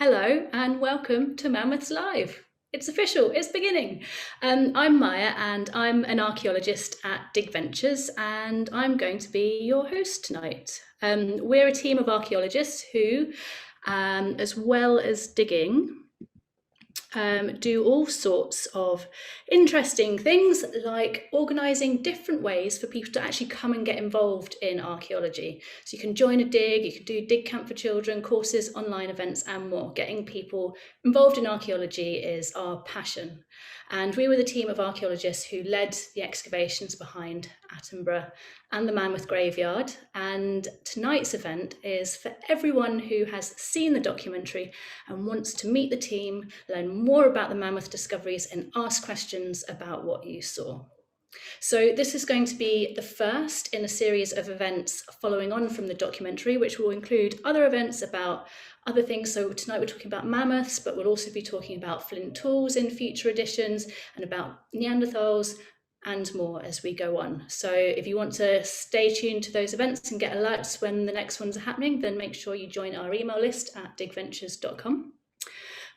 Hello and welcome to Mammoths Live. It's official, it's beginning. I'm Maya and I'm an archaeologist at DigVentures and I'm going to be your host tonight. We're a team of archaeologists who, as well as digging, do all sorts of interesting things like organising different ways for people to actually come and get involved in archaeology. So you can join a dig, you can do dig camp for children, courses, online events and more. Getting people involved in archaeology is our passion. And we were the team of archaeologists who led the excavations behind Attenborough and the Mammoth Graveyard. And tonight's event is for everyone who has seen the documentary and wants to meet the team, learn more about the mammoth discoveries and ask questions about what you saw. So this is going to be the first in a series of events following on from the documentary, which will include other events about other things. So tonight we're talking about mammoths, but we'll also be talking about flint tools in future editions and about Neanderthals and more as we go on. So if you want to stay tuned to those events and get alerts when the next ones are happening, then make sure you join our email list at digventures.com.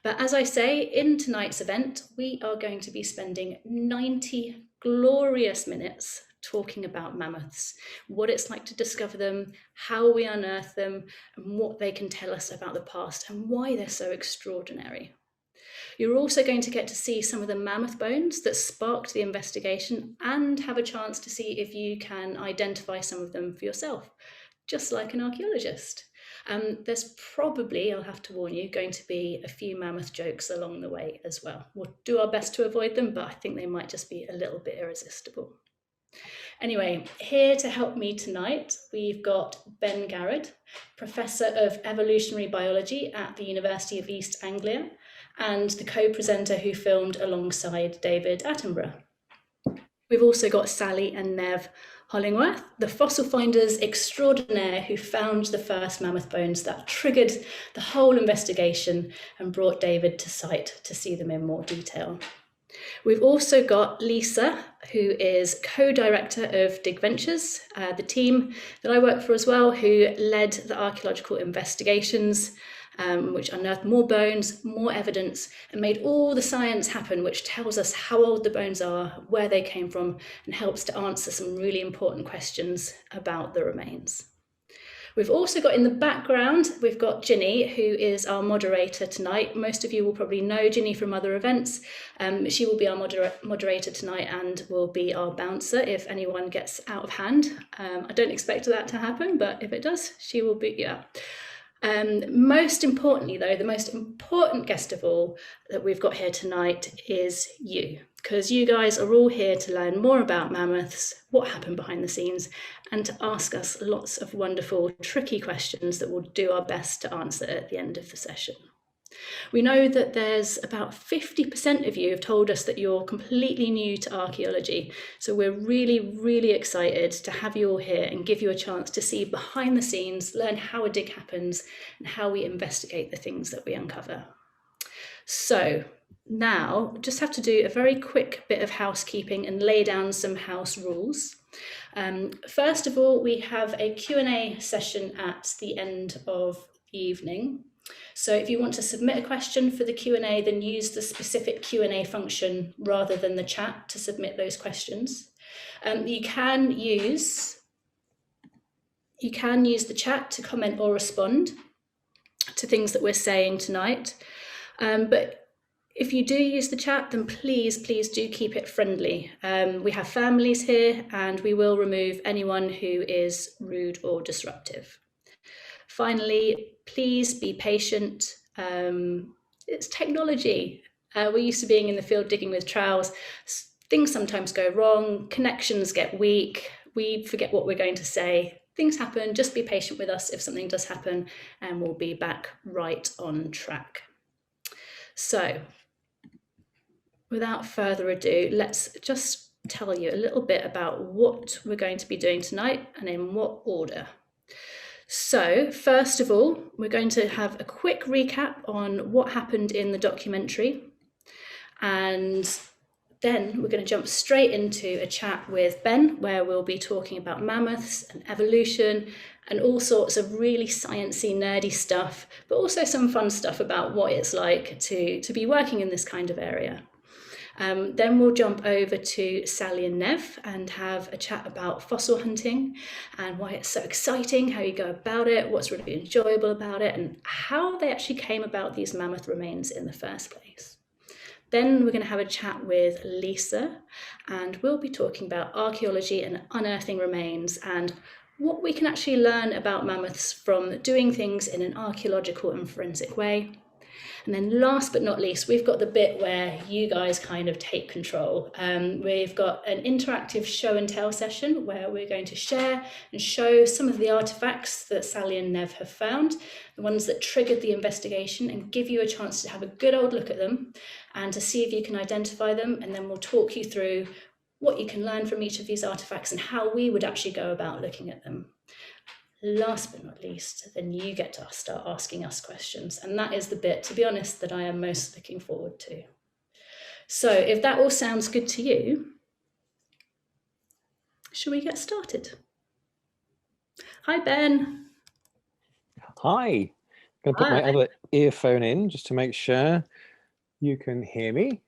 But as I say, in tonight's event, we are going to be spending 90 glorious minutes talking about mammoths, what it's like to discover them, how we unearth them, and what they can tell us about the past and why they're so extraordinary. You're also going to get to see some of the mammoth bones that sparked the investigation and have a chance to see if you can identify some of them for yourself, just like an archaeologist. There's probably, I'll have to warn you, going to be a few mammoth jokes along the way as well. We'll do our best to avoid them, but I think they might just be a little bit irresistible. Anyway, here to help me tonight, we've got Ben Garrod, Professor of Evolutionary Biology at the University of East Anglia, and the co-presenter who filmed alongside David Attenborough. We've also got Sally and Nev Hollingworth, the fossil finders extraordinaire who found the first mammoth bones that triggered the whole investigation and brought David to site to see them in more detail. We've also got Lisa, who is co-director of DigVentures, the team that I work for as well, who led the archaeological investigations, which unearthed more bones, more evidence, and made all the science happen, which tells us how old the bones are, where they came from, and helps to answer some really important questions about the remains. We've also got in the background, we've got Ginny, who is our moderator tonight. Most of you will probably know Ginny from other events. She will be our moderator tonight and will be our bouncer if anyone gets out of hand. I don't expect that to happen, but if it does, she will be, yeah. Most importantly though, the most important guest of all that we've got here tonight is you, because you guys are all here to learn more about mammoths, what happened behind the scenes, and to ask us lots of wonderful, tricky questions that we'll do our best to answer at the end of the session. We know that there's about 50% of you have told us that you're completely new to archaeology. So we're really, really excited to have you all here and give you a chance to see behind the scenes, learn how a dig happens and how we investigate the things that we uncover. So now just have to do a very quick bit of housekeeping and lay down some house rules. First of all, we have a Q&A session at the end of the evening. So if you want to submit a question for the Q&A, then use the specific Q&A function rather than the chat to submit those questions. You can use the chat to comment or respond to things that we're saying tonight. But if you do use the chat, then please do keep it friendly. We have families here and we will remove anyone who is rude or disruptive. Finally, please be patient. It's technology. We're used to being in the field digging with trowels. Things sometimes go wrong, connections get weak, we forget what we're going to say. Things happen, just be patient with us if something does happen and we'll be back right on track. So, without further ado, let's just tell you a little bit about what we're going to be doing tonight and in what order. So first of all, we're going to have a quick recap on what happened in the documentary and Then we're going to jump straight into a chat with Ben, where we'll be talking about mammoths and evolution and all sorts of really sciencey, nerdy stuff, but also some fun stuff about what it's like to be working in this kind of area. Then we'll jump over to Sally and Nev and have a chat about fossil hunting and why it's so exciting, how you go about it, what's really enjoyable about it, and how they actually came about these mammoth remains in the first place. Then we're going to have a chat with Lisa, and we'll be talking about archaeology and unearthing remains and what we can actually learn about mammoths from doing things in an archaeological and forensic way. And then last but not least, we've got the bit where you guys kind of take control. We've got an interactive show and tell session where we're going to share and show some of the artifacts that Sally and Nev have found, the ones that triggered the investigation, and give you a chance to have a good old look at them and to see if you can identify them. And then we'll talk you through what you can learn from each of these artifacts and how we would actually go about looking at them. Last but not least, then you get to start asking us questions. And that is the bit, to be honest, that I am most looking forward to. So if that all sounds good to you, shall we get started? Hi, Ben. Hi. I'm going to put my other earphone in just to make sure you can hear me.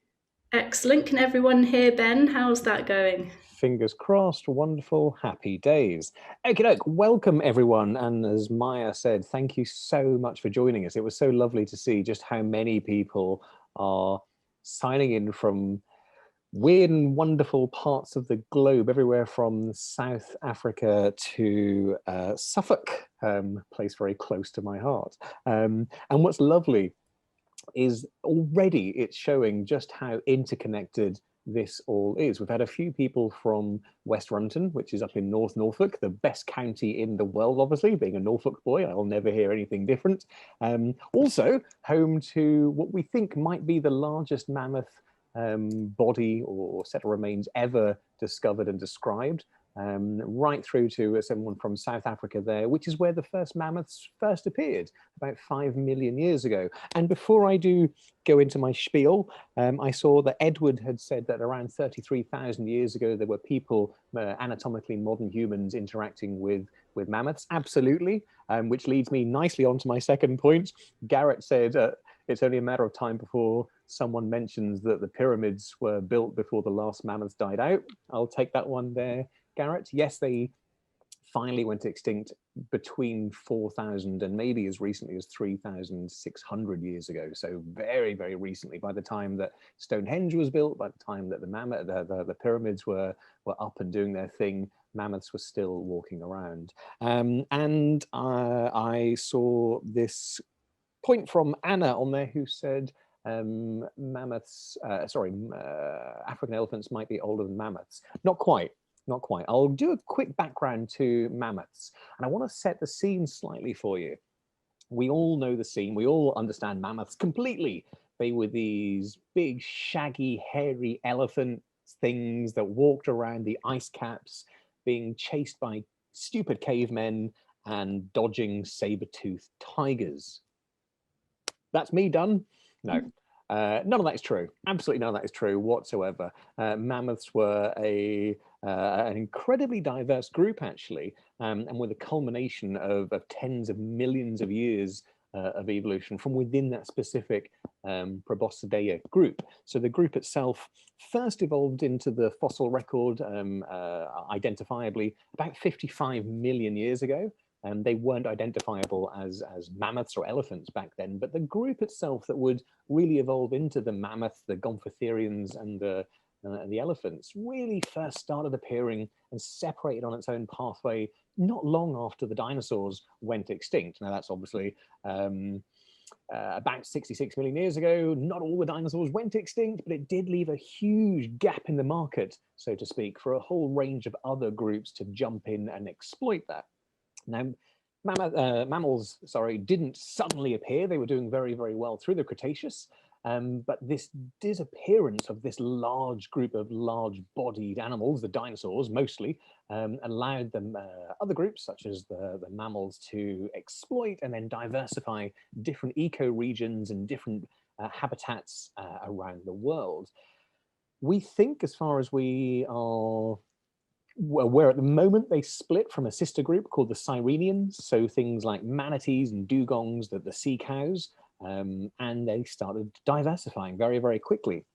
Excellent. Can everyone hear Ben? How's that going? Fingers crossed. Wonderful. Happy days. Okay, welcome everyone. And as Maya said, thank you so much for joining us. It was so lovely to see just how many people are signing in from weird and wonderful parts of the globe, everywhere from South Africa to Suffolk, place very close to my heart. And what's lovely is already it's showing just how interconnected this all is. We've had a few people from West Runton, which is up in North Norfolk, the best county in the world, obviously. Being a Norfolk boy, I'll never hear anything different. Also home to what we think might be the largest mammoth body or set of remains ever discovered and described. Right through to someone from South Africa there, which is where the first mammoths first appeared about 5 million years ago. And before I do go into my spiel, I saw that Edward had said that around 33,000 years ago, there were people, anatomically modern humans, interacting with mammoths. Absolutely, which leads me nicely on to my second point. Garrett said it's only a matter of time before someone mentions that the pyramids were built before the last mammoths died out. I'll take that one there, Garrett. Yes, they finally went extinct between 4,000 and maybe as recently as 3,600 years ago. So very, very recently, by the time that Stonehenge was built, by the time that the pyramids were up and doing their thing, mammoths were still walking around. And I saw this point from Anna on there who said, African elephants might be older than mammoths. Not quite. Not quite. I'll do a quick background to mammoths, and I want to set the scene slightly for you. We all know the scene. We all understand mammoths completely. They were these big, shaggy, hairy elephant things that walked around the ice caps, being chased by stupid cavemen and dodging saber-toothed tigers. That's me done? No. None of that is true. Absolutely none of that is true whatsoever. Mammoths were an incredibly diverse group, actually, and were the culmination of tens of millions of years of evolution from within that specific Proboscidea group. So the group itself first evolved into the fossil record identifiably about 55 million years ago. And they weren't identifiable as mammoths or elephants back then, but the group itself that would really evolve into the mammoth, the Gomphotherians, and the elephants really first started appearing and separated on its own pathway not long after the dinosaurs went extinct. Now that's obviously about 66 million years ago. Not all the dinosaurs went extinct, but it did leave a huge gap in the market, so to speak, for a whole range of other groups to jump in and exploit that. Now, mammals, didn't suddenly appear. They were doing very, very well through the Cretaceous. But this disappearance of this large group of large-bodied animals, the dinosaurs mostly, allowed them other groups such as the mammals to exploit and then diversify different ecoregions and different habitats around the world. We think, as far as we are aware at the moment, they split from a sister group called the Sirenians, so things like manatees and dugongs, the sea cows, and they started diversifying very, very quickly.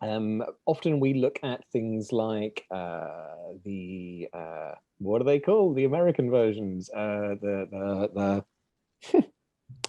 Often we look at things like what are they called? The American versions, the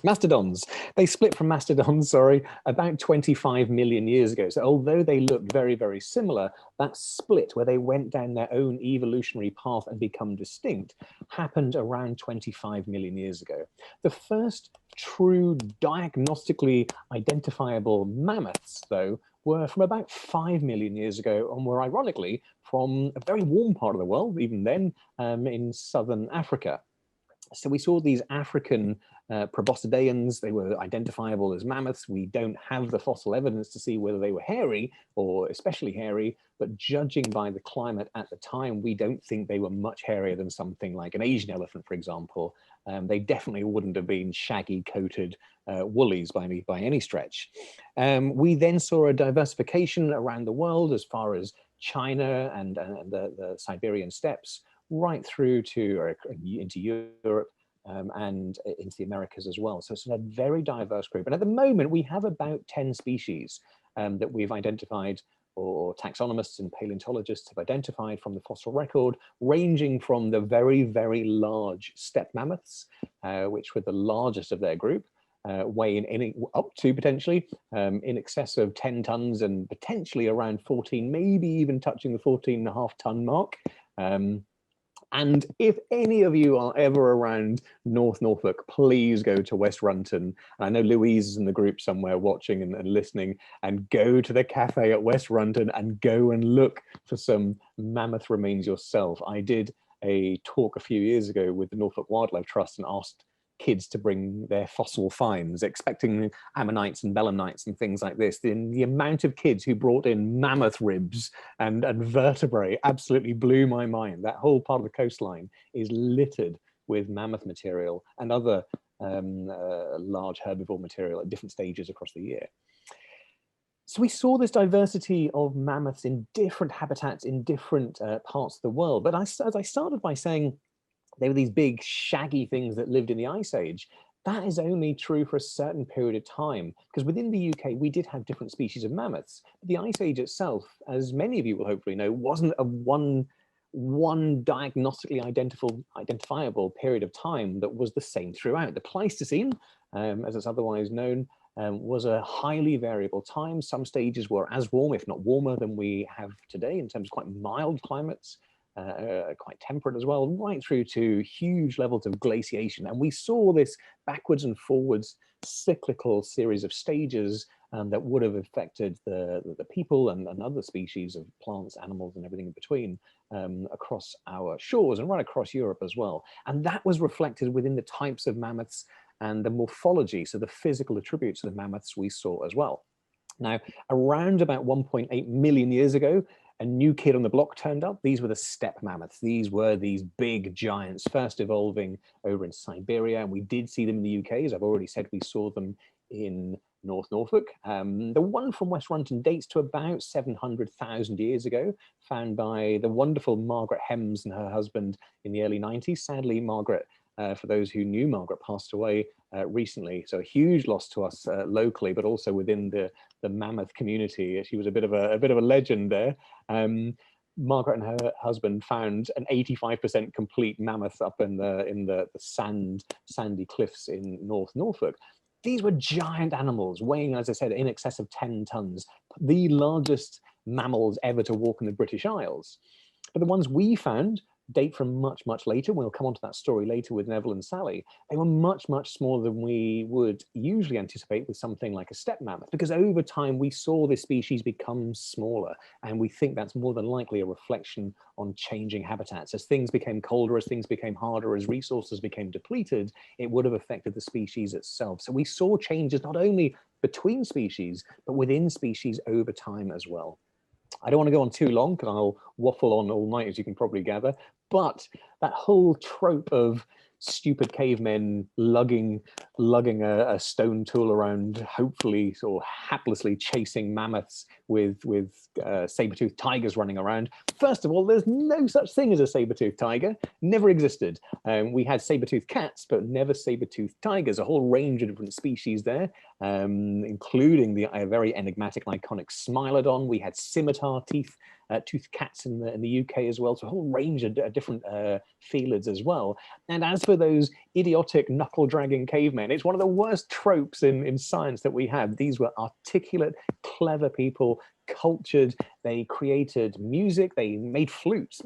mastodons. They split from mastodons, sorry, about 25 million years ago. So although they looked very, very similar, that split where they went down their own evolutionary path and become distinct happened around 25 million years ago. The first true diagnostically identifiable mammoths, though, were from about 5 million years ago and were ironically from a very warm part of the world, even then, in southern Africa. So we saw these African proboscideans. They were identifiable as mammoths. We don't have the fossil evidence to see whether they were hairy or especially hairy, but judging by the climate at the time, we don't think they were much hairier than something like an Asian elephant, for example. They definitely wouldn't have been shaggy coated woolies by any stretch. We then saw a diversification around the world as far as China and the Siberian steppes, right through to into Europe and into the Americas as well. So it's a very diverse group. And at the moment, we have about 10 species that we've identified, or taxonomists and paleontologists have identified from the fossil record, ranging from the very, very large steppe mammoths, which were the largest of their group, weighing up to potentially in excess of 10 tons and potentially around 14, maybe even touching the 14.5-ton mark. And if any of you are ever around North Norfolk, please go to West Runton. And I know Louise is in the group somewhere watching and listening, and go to the cafe at West Runton and go and look for some mammoth remains yourself. I did a talk a few years ago with the Norfolk Wildlife Trust and asked kids to bring their fossil finds, expecting ammonites and belemnites and things like this. The amount of kids who brought in mammoth ribs and vertebrae absolutely blew my mind. That whole part of the coastline is littered with mammoth material and other large herbivore material at different stages across the year. So we saw this diversity of mammoths in different habitats in different parts of the world. But as I started by saying, they were these big shaggy things that lived in the Ice Age. That is only true for a certain period of time, because within the UK, we did have different species of mammoths. But the Ice Age itself, as many of you will hopefully know, wasn't a one diagnostically identifiable period of time that was the same throughout. The Pleistocene, as it's otherwise known, was a highly variable time. Some stages were as warm, if not warmer, than we have today in terms of quite mild climates. Quite temperate as well, right through to huge levels of glaciation. And we saw this backwards and forwards cyclical series of stages that would have affected the people and other species of plants, animals, and everything in between across our shores and right across Europe as well. And that was reflected within the types of mammoths and the morphology, so the physical attributes of the mammoths we saw as well. Now, around about 1.8 million years ago, a new kid on the block turned up. These were the steppe mammoths. These were these big giants, first evolving over in Siberia. And we did see them in the UK. As I've already said, we saw them in North Norfolk. The one from West Runton dates to about 700,000 years ago, found by the wonderful Margaret Hems and her husband in the early 90s. Sadly, Margaret, for those who knew Margaret, passed away recently. So a huge loss to us locally, but also within the mammoth community. She was a bit of a legend there. Margaret and her husband found an 85% complete mammoth up in the sandy cliffs in North Norfolk. These were giant animals, weighing, as I said, in excess of 10 tons, the largest mammals ever to walk in the British Isles. But the ones we found date from much, much later. We'll come on to that story later with Neville and Sally. They were much, much smaller than we would usually anticipate with something like a steppe mammoth, because over time we saw this species become smaller, and we think that's more than likely a reflection on changing habitats. As things became colder, as things became harder, as resources became depleted, it would have affected the species itself. So we saw changes not only between species, but within species over time as well. I don't want to go on too long because I'll waffle on all night, as you can probably gather, but that whole trope of stupid cavemen lugging a stone tool around, hopefully or haplessly chasing mammoths with saber-toothed tigers running around. First of all, there's no such thing as a saber-toothed tiger. Never existed. We had saber-toothed cats, but never saber-toothed tigers. A whole range of different species there, including the very enigmatic and iconic Smilodon. We had scimitar toothed cats in the UK as well, so a whole range of different felids as well. And as for those idiotic knuckle-dragging cavemen, it's one of the worst tropes in science that we have. These were articulate, clever people, cultured. They created music. They made flutes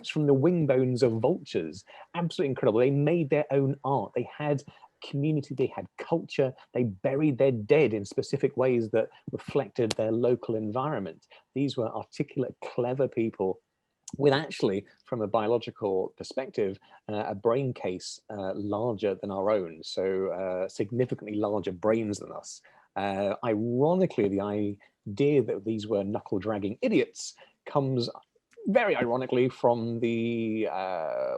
from the wing bones of vultures. Absolutely incredible. They made their own art. They had community, they had culture, they buried their dead in specific ways that reflected their local environment. These were articulate, clever people with, actually, from a biological perspective, a brain case larger than our own, so significantly larger brains than us. Ironically, the idea that these were knuckle-dragging idiots comes very ironically from the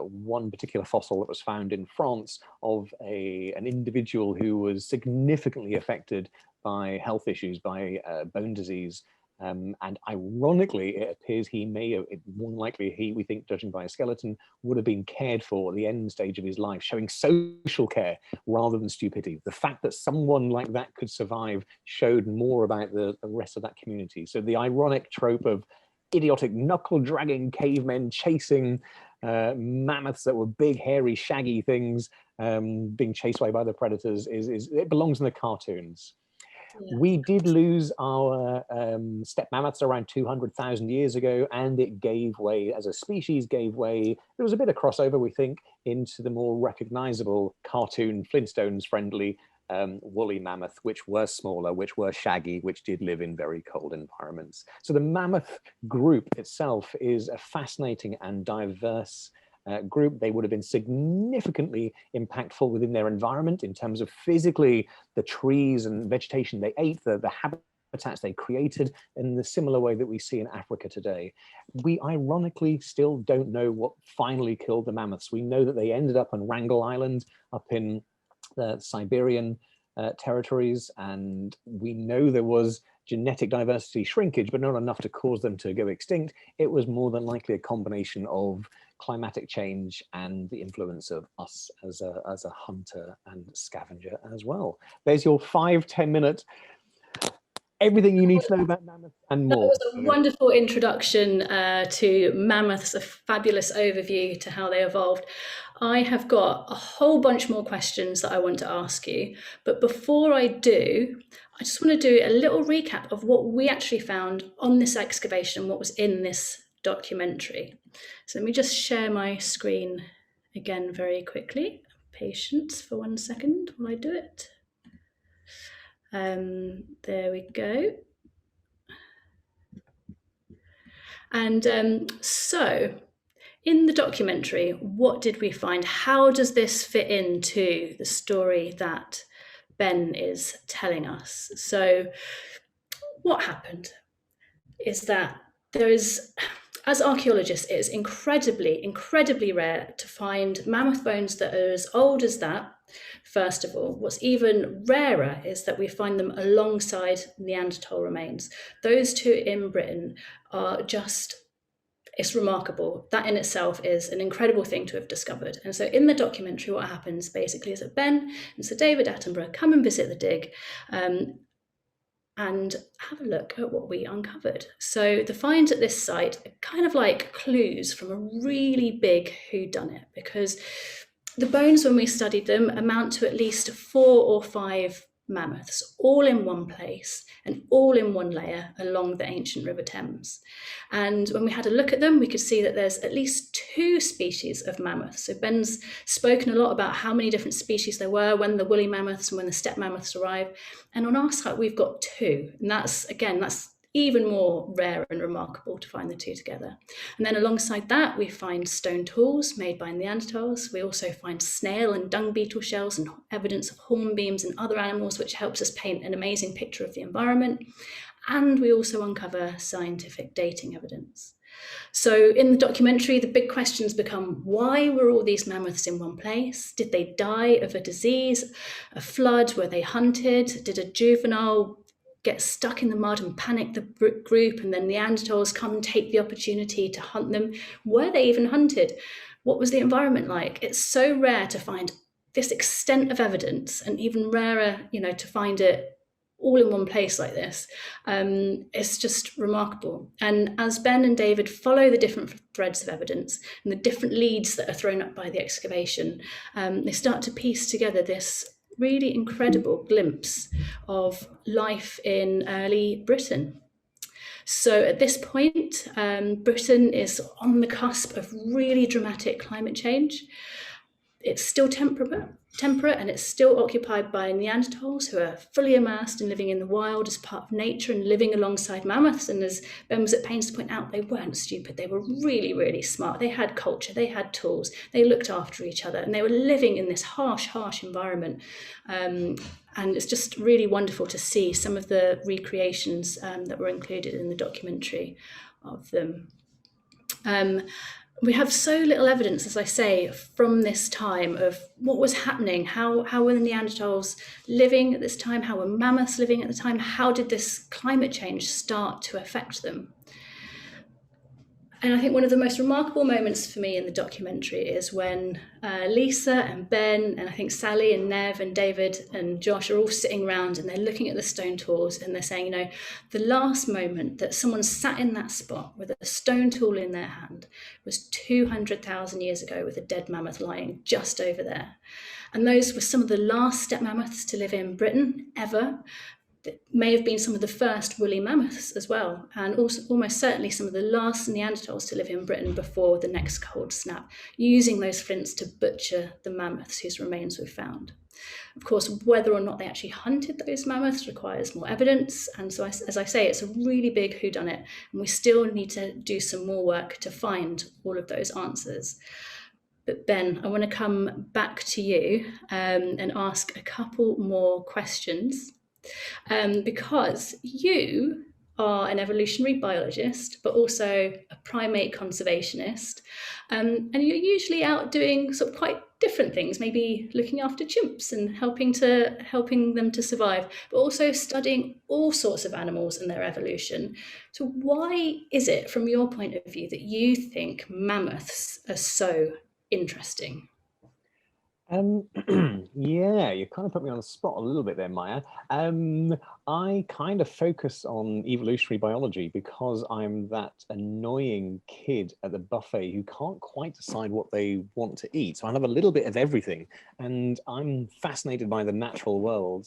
one particular fossil that was found in France of an individual who was significantly affected by health issues, by bone disease. And ironically, it appears he may have, more likely we think, judging by a skeleton, would have been cared for at the end stage of his life, showing social care rather than stupidity. The fact that someone like that could survive showed more about the rest of that community. So the ironic trope of idiotic knuckle-dragging cavemen chasing mammoths that were big, hairy, shaggy things being chased away by the predators it belongs in the cartoons. Yeah. We did lose our steppe mammoths around 200,000 years ago, and it gave way, as a species, gave way. There was a bit of crossover, we think, into the more recognizable cartoon Flintstones-friendly woolly mammoth, which were smaller, which were shaggy, which did live in very cold environments. So the mammoth group itself is a fascinating and diverse group. They would have been significantly impactful within their environment in terms of physically the trees and vegetation they ate, the habitats they created, in the similar way that we see in Africa today. We ironically still don't know what finally killed the mammoths. We know that they ended up on Wrangel Island up in the Siberian territories, and we know there was genetic diversity shrinkage, but not enough to cause them to go extinct. It was more than likely a combination of climatic change and the influence of us as a hunter and scavenger as well. There's your 5-10 minute everything you need to know about mammoths and more. That was a wonderful introduction to mammoths, a fabulous overview to how they evolved. I have got a whole bunch more questions that I want to ask you, but before I do, I just want to do a little recap of what we actually found on this excavation, what was in this documentary. So let me just share my screen again very quickly. Patience for 1 second while I do it. There we go. And so in the documentary, what did we find? How does this fit into the story that Ben is telling us? So what happened is that there is, as archaeologists, it is incredibly, incredibly rare to find mammoth bones that are as old as that. First of all, what's even rarer is that we find them alongside Neanderthal remains. Those two in Britain are just, it's remarkable. That in itself is an incredible thing to have discovered. And so in the documentary, what happens basically is that Ben and Sir David Attenborough come and visit the dig and have a look at what we uncovered. So the finds at this site are kind of like clues from a really big whodunit, because the bones, when we studied them, amount to at least 4 or 5 mammoths, all in one place and all in one layer along the ancient River Thames. And when we had a look at them, we could see that there's at least 2 species of mammoths. So Ben's spoken a lot about how many different species there were, when the woolly mammoths and when the steppe mammoths arrived. And on our site, we've got 2. And that's even more rare and remarkable to find the 2 together. And then alongside that, we find stone tools made by Neanderthals. We also find snail and dung beetle shells and evidence of hornbeams and other animals, which helps us paint an amazing picture of the environment. And we also uncover scientific dating evidence. So in the documentary, the big questions become, why were all these mammoths in one place? Did they die of a disease, a flood? Were they hunted? Did a juvenile get stuck in the mud and panic the group, and then Neanderthals come and take the opportunity to hunt them? Were they even hunted? What was the environment like? It's so rare to find this extent of evidence, and even rarer, to find it all in one place like this. It's just remarkable. And as Ben and David follow the different threads of evidence and the different leads that are thrown up by the excavation, they start to piece together this really incredible glimpse of life in early Britain. So at this point, Britain is on the cusp of really dramatic climate change. It's still temperate, and it's still occupied by Neanderthals who are fully immersed in living in the wild as part of nature and living alongside mammoths. And as Ben was at pains to point out, they weren't stupid. They were really, really smart. They had culture, they had tools, they looked after each other, and they were living in this harsh environment. And it's just really wonderful to see some of the recreations that were included in the documentary of them. We have so little evidence, as I say, from this time of what was happening. How were the Neanderthals living at this time? How were mammoths living at the time? How did this climate change start to affect them? And I think one of the most remarkable moments for me in the documentary is when Lisa and Ben, and I think Sally and Nev and David and Josh are all sitting around, and they're looking at the stone tools, and they're saying, the last moment that someone sat in that spot with a stone tool in their hand was 200,000 years ago, with a dead mammoth lying just over there. And those were some of the last steppe mammoths to live in Britain ever. That may have been some of the first woolly mammoths as well, and also almost certainly some of the last Neanderthals to live in Britain before the next cold snap, using those flints to butcher the mammoths whose remains we've found. Of course, whether or not they actually hunted those mammoths requires more evidence, and so as I say, it's a really big whodunit, and we still need to do some more work to find all of those answers. But Ben, I want to come back to you and ask a couple more questions. Because you are an evolutionary biologist, but also a primate conservationist, and you're usually out doing sort of quite different things, maybe looking after chimps and helping them to survive, but also studying all sorts of animals and their evolution. So why is it, from your point of view, that you think mammoths are so interesting? Yeah, you kind of put me on the spot a little bit there, Maya. I kind of focus on evolutionary biology because I'm that annoying kid at the buffet who can't quite decide what they want to eat. So I have a little bit of everything, and I'm fascinated by the natural world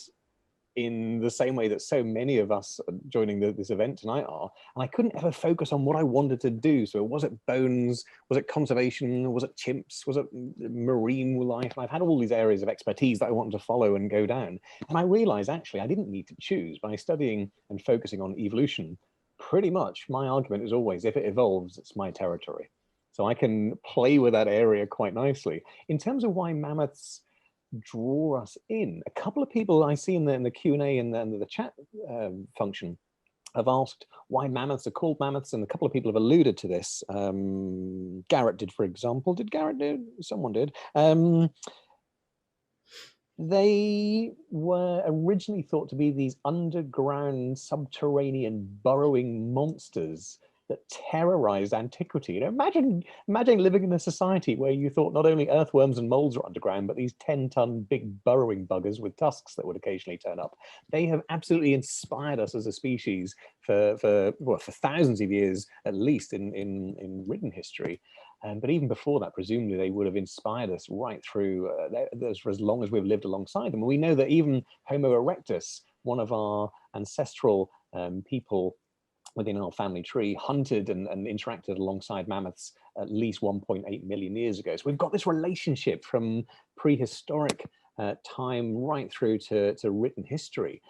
in the same way that so many of us joining this event tonight are. And I couldn't ever focus on what I wanted to do. So was it bones? Was it conservation? Was it chimps? Was it marine life? And I've had all these areas of expertise that I wanted to follow and go down. And I realized actually I didn't need to choose. By studying and focusing on evolution, pretty much my argument is always, if it evolves, it's my territory. So I can play with that area quite nicely. In terms of why mammoths draw us in, a couple of people I see in the Q&A and the chat function have asked why mammoths are called mammoths, and a couple of people have alluded to this. Garrod did, for example. Did Garrod do? Someone did. They were originally thought to be these underground, subterranean, burrowing monsters that terrorized antiquity. Imagine living in a society where you thought not only earthworms and moles are underground, but these 10-ton big burrowing buggers with tusks that would occasionally turn up. They have absolutely inspired us as a species for thousands of years, at least in written history. But even before that, presumably they would have inspired us right through for as long as we've lived alongside them. And we know that even Homo erectus, one of our ancestral people within our family tree, hunted and interacted alongside mammoths at least 1.8 million years ago. So we've got this relationship from prehistoric time right through to written history.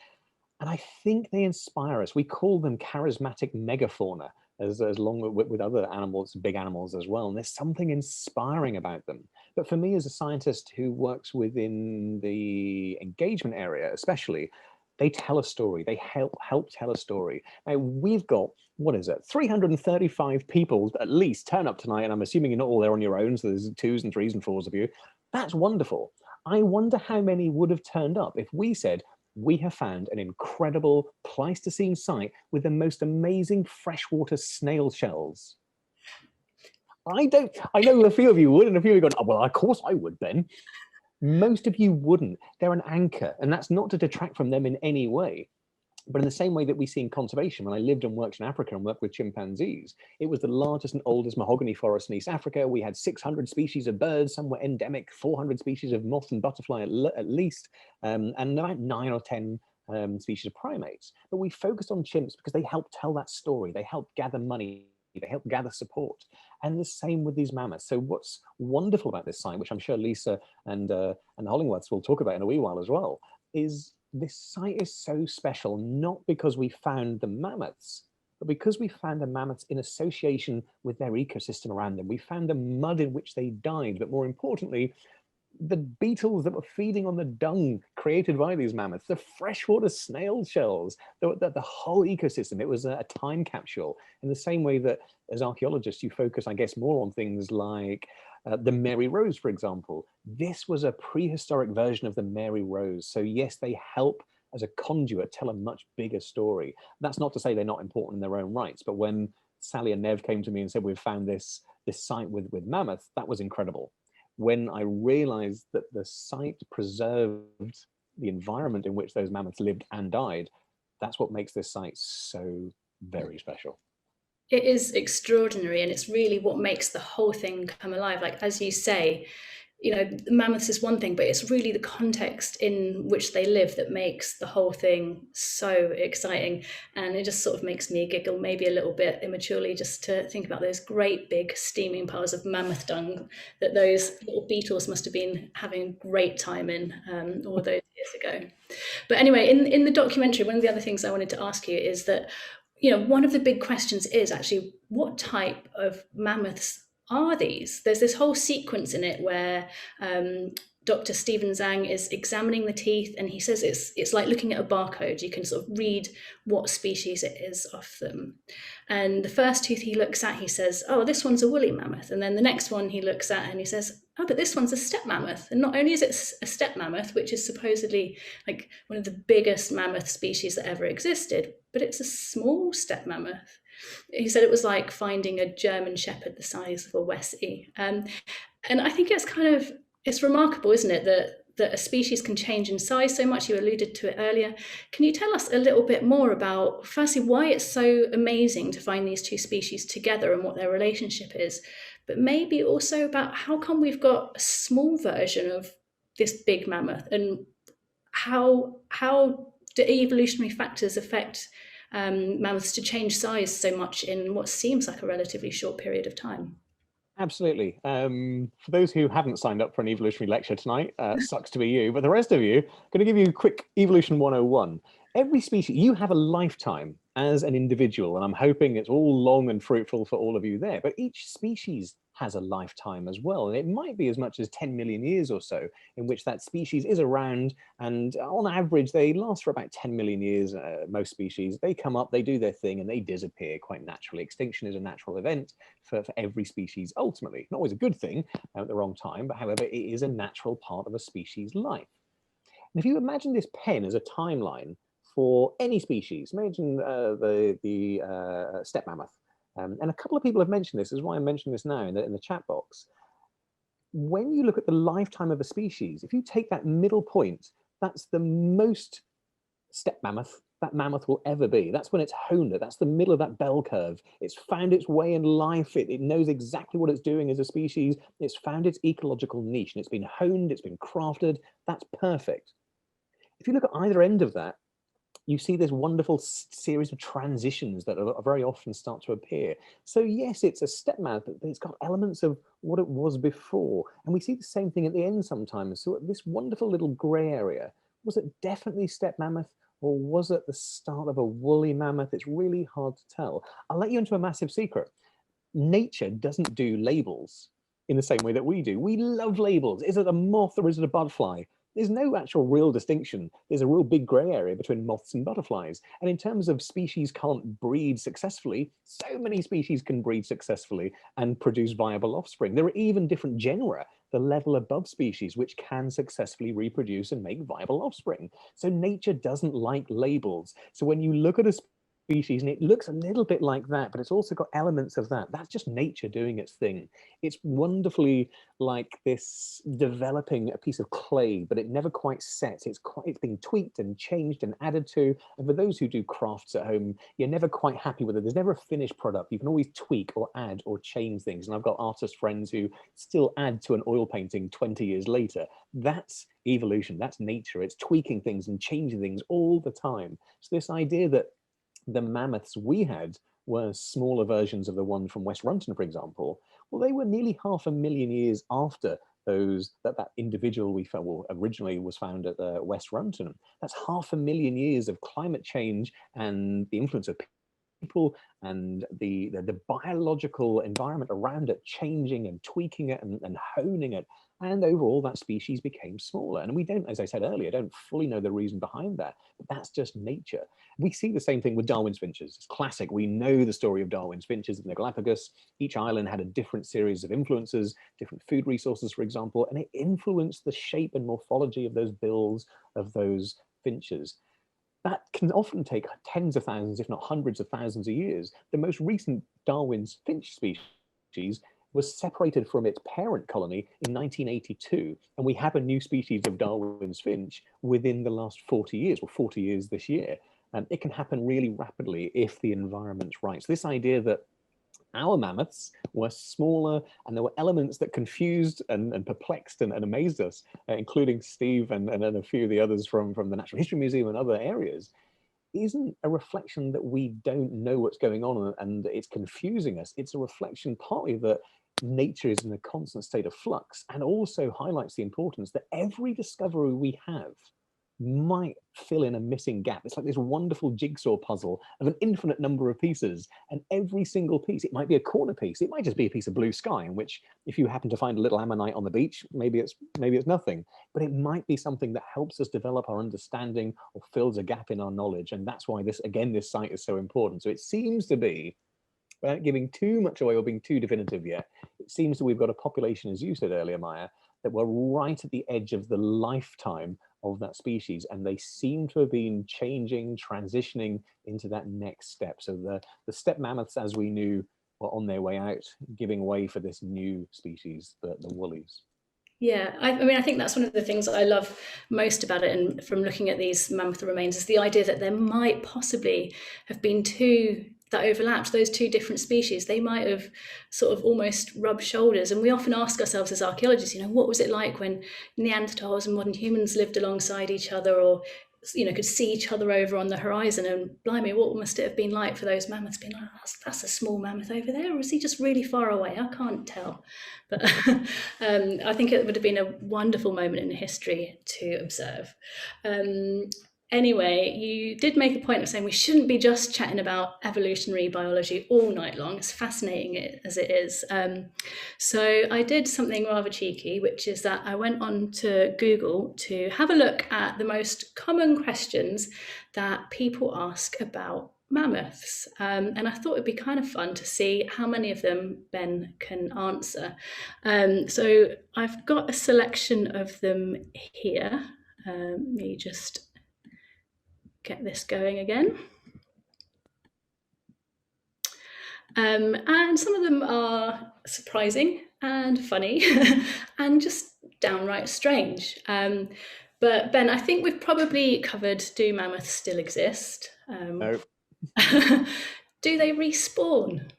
And I think they inspire us. We call them charismatic megafauna, as long with other animals, big animals as well. And there's something inspiring about them. But for me, as a scientist who works within the engagement area, especially, They tell a story. They help tell a story. Now, we've got, what is it, 335 people at least turn up tonight, and I'm assuming you're not all there on your own, so there's 2s and 3s and 4s of you. That's wonderful. I wonder how many would have turned up if we said, we have found an incredible Pleistocene site with the most amazing freshwater snail shells. I know a few of you would, and a few of you going, oh, well, of course I would then. Most of you wouldn't. They're an anchor, and that's not to detract from them in any way. But in the same way that we see in conservation, when I lived and worked in Africa and worked with chimpanzees, it was the largest and oldest mahogany forest in East Africa. We had 600 species of birds, some were endemic, 400 species of moth and butterfly at least, and about 9 or 10 species of primates. But we focused on chimps because they help tell that story. They help gather money. They help gather support. And the same with these mammoths. So what's wonderful about this site, which I'm sure Lisa and Hollingworths will talk about in a wee while as well, is this site is so special, not because we found the mammoths, but because we found the mammoths in association with their ecosystem around them. We found the mud in which they died, but more importantly, the beetles that were feeding on the dung created by these mammoths, the freshwater snail shells, the whole ecosystem. It was a time capsule in the same way that as archaeologists, you focus, I guess, more on things like the Mary Rose, for example. This was a prehistoric version of the Mary Rose. So yes, they help as a conduit tell a much bigger story. That's not to say they're not important in their own rights, but when Sally and Nev came to me and said, we've found this site with mammoths, that was incredible. When I realized that the site preserved the environment in which those mammoths lived and died, that's what makes this site so very special. It is extraordinary, and it's really what makes the whole thing come alive. Like, as you say, you know, the mammoths is one thing, but it's really the context in which they live that makes the whole thing so exciting. And it just sort of makes me giggle, maybe a little bit immaturely, just to think about those great big steaming piles of mammoth dung that those little beetles must have been having a great time in all those years ago. But anyway, in the documentary, one of the other things I wanted to ask you is that, you know, one of the big questions is actually, what type of mammoths are these? There's this whole sequence in it where Dr. Stephen Zhang is examining the teeth, and he says it's like looking at a barcode. You can sort of read what species it is off them. And the first tooth he looks at, he says, oh, this one's a woolly mammoth. And then the next one he looks at and he says, oh, but this one's a steppe mammoth. And not only is it a steppe mammoth, which is supposedly like one of the biggest mammoth species that ever existed, but it's a small steppe mammoth. He said it was like finding a German shepherd the size of a Westie. And I think it's remarkable, isn't it, that a species can change in size so much. You alluded to it earlier. Can you tell us a little bit more about, firstly, why it's so amazing to find these two species together and what their relationship is, but maybe also about how come we've got a small version of this big mammoth, and how do evolutionary factors affect mammoths to change size so much in what seems like a relatively short period of time? Absolutely. For those who haven't signed up for an evolutionary lecture tonight, sucks to be you, but the rest of you, going to give you a quick Evolution 101. Every species, you have a lifetime as an individual, and I'm hoping it's all long and fruitful for all of you there, but each species has a lifetime as well. And it might be as much as 10 million years or so in which that species is around. And on average, they last for about 10 million years, most species. They come up, they do their thing, and they disappear quite naturally. Extinction is a natural event for every species, ultimately. Not always a good thing at the wrong time, but however, it is a natural part of a species' life. And if you imagine this pen as a timeline for any species, imagine the steppe mammoth. And a couple of people have mentioned this, is why I'm mentioning this now in the chat box. When you look at the lifetime of a species, if you take that middle point, that's the most steppe mammoth that mammoth will ever be. That's when it's honed it. That's the middle of that bell curve. It's found its way in life. It knows exactly what it's doing as a species. It's found its ecological niche, and it's been honed, it's been crafted. That's perfect. If you look at either end of that, you see this wonderful series of transitions that are very often start to appear. So yes, it's a steppe mammoth, but it's got elements of what it was before. And we see the same thing at the end sometimes. So this wonderful little gray area, was it definitely steppe mammoth, or was it the start of a woolly mammoth? It's really hard to tell. I'll let you into a massive secret. Nature doesn't do labels in the same way that we do. We love labels. Is it a moth or is it a butterfly? there's no actual real distinction. There's a real big grey area between moths and butterflies. And in terms of species can't breed successfully, so many species can breed successfully and produce viable offspring. There are even different genera, the level above species, which can successfully reproduce and make viable offspring. So nature doesn't like labels. So when you look at a species and it looks a little bit like that, but it's also got elements of that, that's just nature doing its thing. It's wonderfully like this developing a piece of clay, but it never quite sets. It's being tweaked and changed and added to. And for those who do crafts at home, you're never quite happy with it. There's never a finished product. You can always tweak or add or change things. And I've got artist friends who still add to an oil painting 20 years later. That's evolution. That's nature. It's tweaking things and changing things all the time. So this idea that the mammoths we had were smaller versions of the one from West Runton, for example, well, they were nearly 500,000 years after that individual we found, well, originally was found at West Runton. That's 500,000 years of climate change and the influence of people and the biological environment around it changing and tweaking it and honing it. And overall, that species became smaller. And we don't, as I said earlier, don't fully know the reason behind that, but that's just nature. We see the same thing with Darwin's finches. It's classic. We know the story of Darwin's finches in the Galapagos. Each island had a different series of influences, different food resources, for example, and it influenced the shape and morphology of those bills of those finches. That can often take tens of thousands, if not hundreds of thousands of years. The most recent Darwin's finch species was separated from its parent colony in 1982, and we have a new species of Darwin's finch within the last 40 years, or 40 years this year. And it can happen really rapidly if the environment's right. So this idea that our mammoths were smaller and there were elements that confused and perplexed and amazed us, including Steve and a few of the others from the Natural History Museum and other areas, isn't a reflection that we don't know what's going on and it's confusing us. It's a reflection partly that nature is in a constant state of flux, and also highlights the importance that every discovery we have might fill in a missing gap. It's like this wonderful jigsaw puzzle of an infinite number of pieces, and every single piece, it might be a corner piece, it might just be a piece of blue sky, in which if you happen to find a little ammonite on the beach, maybe it's nothing, but it might be something that helps us develop our understanding or fills a gap in our knowledge. And that's why this site is so important. So it seems to be, without giving too much away or being too definitive yet, it seems that we've got a population, as you said earlier, Maya, that were right at the edge of the lifetime of that species, and they seem to have been changing, transitioning into that next step. So the steppe mammoths, as we knew, were on their way out, giving way for this new species, the woollies. Yeah, I mean, I think that's one of the things that I love most about it, and from looking at these mammoth remains, is the idea that there might possibly have been two that overlapped, those two different species. They might have sort of almost rubbed shoulders. And we often ask ourselves as archaeologists, what was it like when Neanderthals and modern humans lived alongside each other, or could see each other over on the horizon, and blimey, what must it have been like for those mammoths being like, that's a small mammoth over there, or is he just really far away? I can't tell. But I think it would have been a wonderful moment in history to observe. Anyway, you did make a point of saying we shouldn't be just chatting about evolutionary biology all night long, as fascinating as it is. So I did something rather cheeky, which is that I went on to Google to have a look at the most common questions that people ask about mammoths. And I thought it'd be kind of fun to see how many of them Ben can answer. So I've got a selection of them here. Let me just get this going again. And some of them are surprising and funny and just downright strange. But Ben, I think we've probably covered, do mammoths still exist? No. Do they respawn?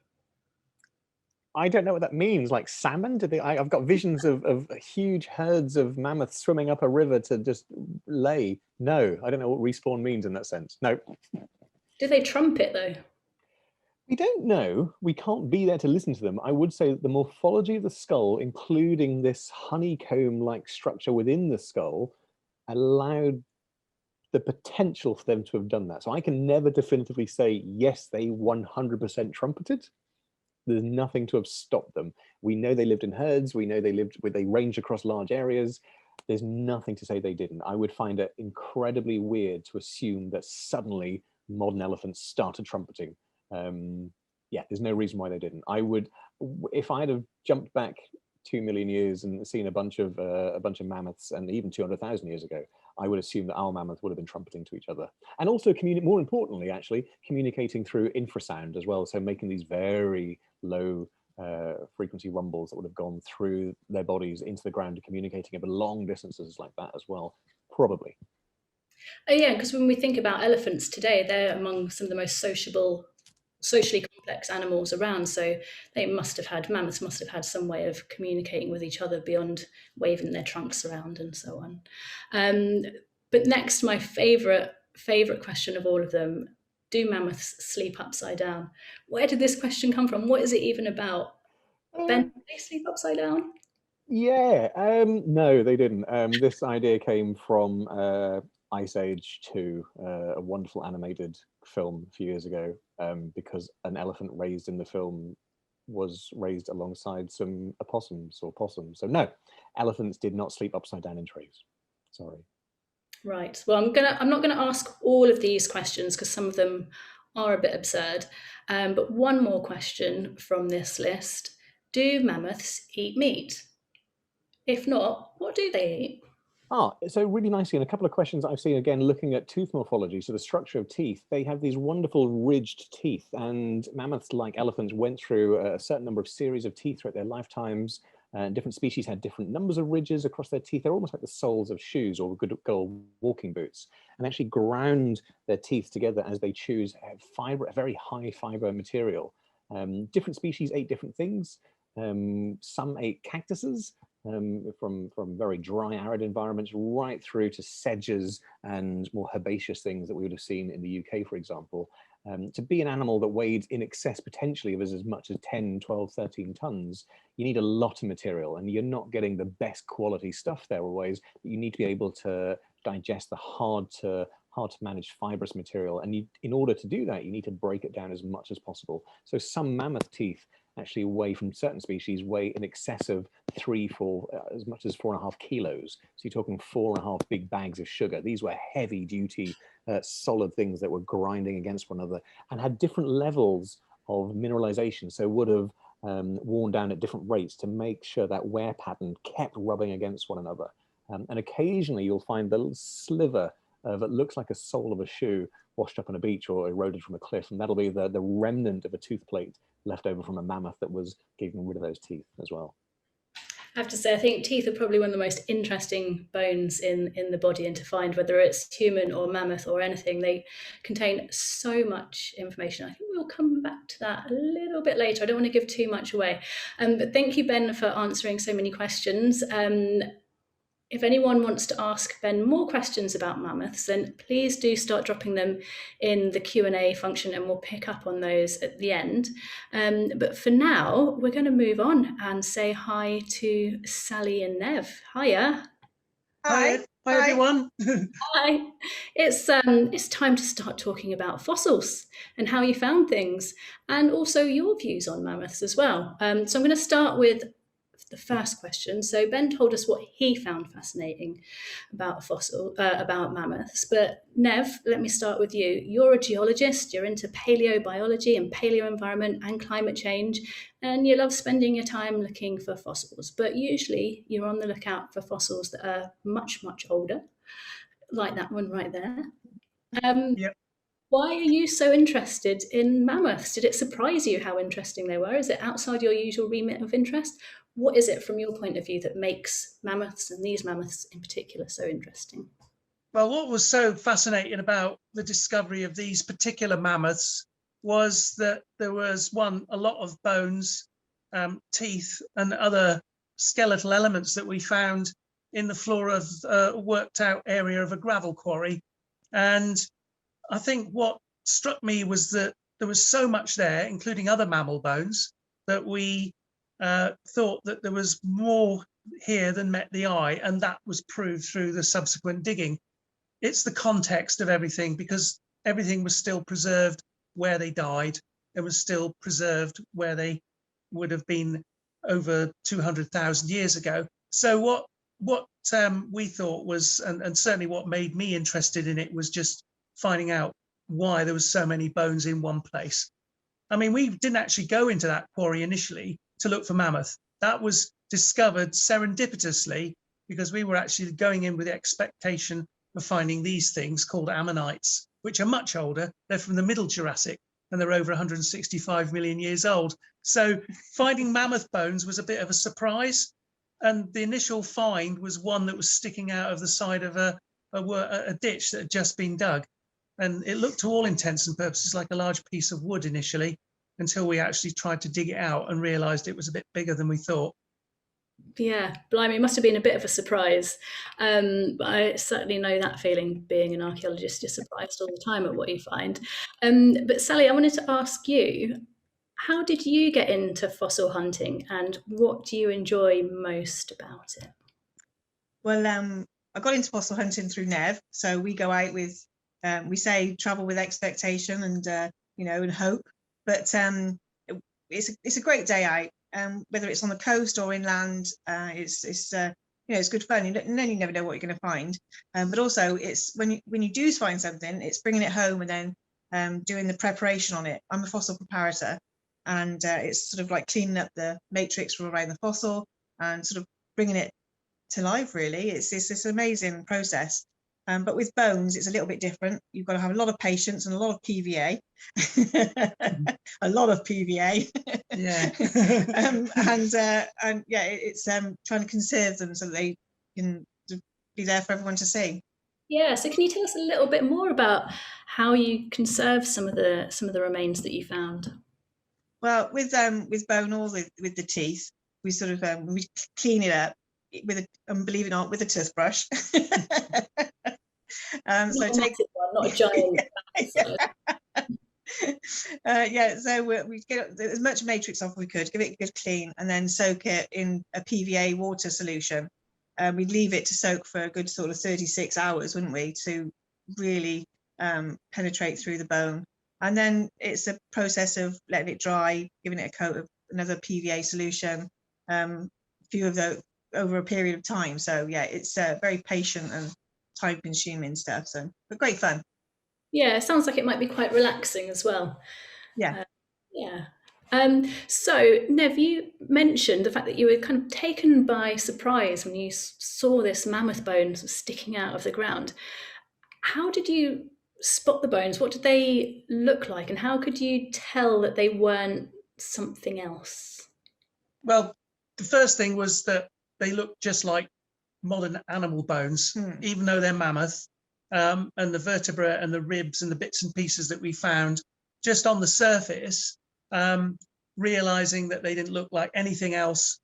I don't know what that means. Like salmon? I've got visions of huge herds of mammoths swimming up a river to just lay. No, I don't know what respawn means in that sense. No. Do they trumpet though? We don't know. We can't be there to listen to them. I would say that the morphology of the skull, including this honeycomb-like structure within the skull, allowed the potential for them to have done that. So I can never definitively say, yes, they 100% trumpeted. There's nothing to have stopped them. We know they lived in herds. We know they ranged across large areas. there's nothing to say they didn't. I would find it incredibly weird to assume that suddenly modern elephants started trumpeting. Yeah, there's no reason why they didn't. I would, if I'd have jumped back 2 million years and seen a bunch of mammoths, and even 200,000 years ago, I would assume that our mammoth would have been trumpeting to each other, and also more importantly, actually communicating through infrasound as well. So making these very low frequency rumbles that would have gone through their bodies into the ground, communicating over long distances like that as well, probably. Oh yeah, because when we think about elephants today, they're among some of the most socially complex animals around. So mammoths must have had some way of communicating with each other beyond waving their trunks around and so on. But next, my favorite question of all of them: do mammoths sleep upside down? Where did this question come from? What is it even about? Ben, do they sleep upside down? Yeah, no, they didn't. This idea came from Ice Age 2, a wonderful animated film a few years ago, because an elephant raised in the film was raised alongside some opossums or possums. So no, elephants did not sleep upside down in trees. Sorry. Right. Well, I'm not gonna ask all of these questions because some of them are a bit absurd. But one more question from this list: do mammoths eat meat? If not, what do they eat? So really nicely, and a couple of questions I've seen again looking at tooth morphology, so the structure of teeth. They have these wonderful ridged teeth, and mammoths, like elephants, went through a certain number of series of teeth throughout their lifetimes. And different species had different numbers of ridges across their teeth. They're almost like the soles of shoes or good old walking boots, and actually ground their teeth together as they choose a very high fiber material. Different species ate different things. Some ate cactuses, from very dry, arid environments right through to sedges and more herbaceous things that we would have seen in the UK, for example. To be an animal that weighed in excess potentially of as much as 10, 12, 13 tons, you need a lot of material, and you're not getting the best quality stuff there always. But you need to be able to digest the hard to manage fibrous material, and in order to do that, you need to break it down as much as possible. So some mammoth teeth actually weigh, from certain species, weigh in excess of 4, as much as 4.5 kilos. So you're talking 4.5 big bags of sugar. These were heavy duty, solid things that were grinding against one another and had different levels of mineralization. So would have worn down at different rates to make sure that wear pattern kept rubbing against one another. And occasionally you'll find the little sliver that looks like a sole of a shoe washed up on a beach or eroded from a cliff, and that'll be the remnant of a tooth plate left over from a mammoth that was getting rid of those teeth as well. I have to say, I think teeth are probably one of the most interesting bones in the body, and to find whether it's human or mammoth or anything, they contain so much information. I think we'll come back to that a little bit later. I don't want to give too much away. But thank you, Ben, for answering so many questions. If anyone wants to ask Ben more questions about mammoths, then please do start dropping them in the Q&A function, and we'll pick up on those at the end. But for now, we're going to move on and say hi to Sally and Nev. Hiya. Hi. Hi, everyone. Hi. It's time to start talking about fossils and how you found things, and also your views on mammoths as well. So I'm going to start with the first question. So Ben told us what he found fascinating about about mammoths. But Nev, let me start with you. You're a geologist. You're into paleobiology and paleoenvironment and climate change, and you love spending your time looking for fossils. But usually, you're on the lookout for fossils that are much, much older, like that one right there. Yep. Why are you so interested in mammoths? Did it surprise you how interesting they were? Is it outside your usual remit of interest? What is it from your point of view that makes mammoths, and these mammoths in particular, so interesting? Well, what was so fascinating about the discovery of these particular mammoths was that there was, a lot of bones, teeth, and other skeletal elements that we found in the floor of a worked out area of a gravel quarry. And I think what struck me was that there was so much there, including other mammal bones, that we thought that there was more here than met the eye, and that was proved through the subsequent digging. It's the context of everything, because everything was still preserved where they died. It was still preserved where they would have been over 200,000 years ago. So what what we thought was, and certainly what made me interested in it, was just finding out why there was so many bones in one place. I mean, we didn't actually go into that quarry initially to look for mammoth. That was discovered serendipitously because we were actually going in with the expectation of finding these things called ammonites, which are much older. They're from the Middle Jurassic and they're over 165 million years old. So finding mammoth bones was a bit of a surprise. And the initial find was one that was sticking out of the side of a ditch that had just been dug. And it looked, to all intents and purposes, like a large piece of wood initially, until we actually tried to dig it out and realised it was a bit bigger than we thought. Yeah, blimey, it must have been a bit of a surprise. I certainly know that feeling, being an archaeologist. You're surprised all the time at what you find. But Sally, I wanted to ask you, how did you get into fossil hunting and what do you enjoy most about it? Well, I got into fossil hunting through Nev. So we go out with, we say travel with expectation and, and hope. But it's a great day out. Whether it's on the coast or inland, it's good fun. And then you never know what you're going to find. But also, it's when you do find something, it's bringing it home and then doing the preparation on it. I'm a fossil preparator, and it's sort of like cleaning up the matrix from around the fossil and sort of bringing it to life. Really, it's this amazing process. But with bones, it's a little bit different. You've got to have a lot of patience and a lot of PVA, a lot of PVA. Yeah. And yeah, it's trying to conserve them so that they can be there for everyone to see. Yeah, so can you tell us a little bit more about how you conserve some of the remains that you found? Well, with bone or with the teeth, we sort of we clean it up with believe it or not, with a toothbrush. So Not a massive one, not a giant. So we get as much matrix off as we could, give it a good clean, and then soak it in a PVA water solution. We'd leave it to soak for a good sort of 36 hours, wouldn't we, to really penetrate through the bone. And then it's a process of letting it dry, giving it a coat of another PVA solution, a few of those over a period of time. So yeah, it's very patient and time consuming stuff, but great fun. Yeah, it sounds like it might be quite relaxing as well. Yeah. So Nev, you mentioned the fact that you were kind of taken by surprise when you saw this mammoth bone sticking out of the ground. How did you spot the bones? What did they look like, and how could you tell that they weren't something else? Well, the first thing was that they looked just like modern animal bones, even though they're mammoth. And the vertebra and the ribs and the bits and pieces that we found just on the surface, realizing that they didn't look like anything else.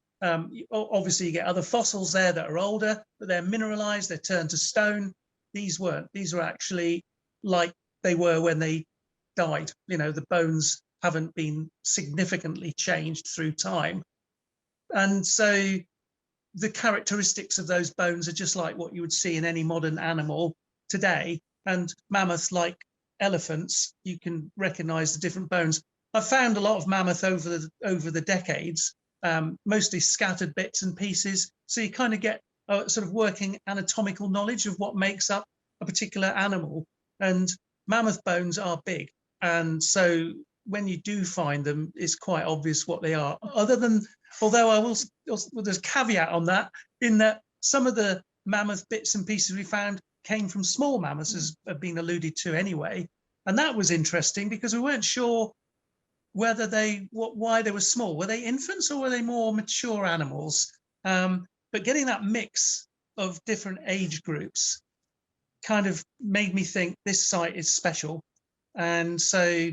Obviously, you get other fossils there that are older, but they're mineralized, they're turned to stone. These weren't. These were actually like they were when they died. The bones haven't been significantly changed through time. And so the characteristics of those bones are just like what you would see in any modern animal today. And mammoths, like elephants, you can recognize the different bones. I've found a lot of mammoth over the decades, mostly scattered bits and pieces. So you kind of get a sort of working anatomical knowledge of what makes up a particular animal. And mammoth bones are big. And so when you do find them, it's quite obvious what they are. Although I will, there's a caveat on that, in that some of the mammoth bits and pieces we found came from small mammoths, as have been alluded to anyway. And that was interesting because we weren't sure whether why they were small. Were they infants or were they more mature animals? But getting that mix of different age groups kind of made me think this site is special. And so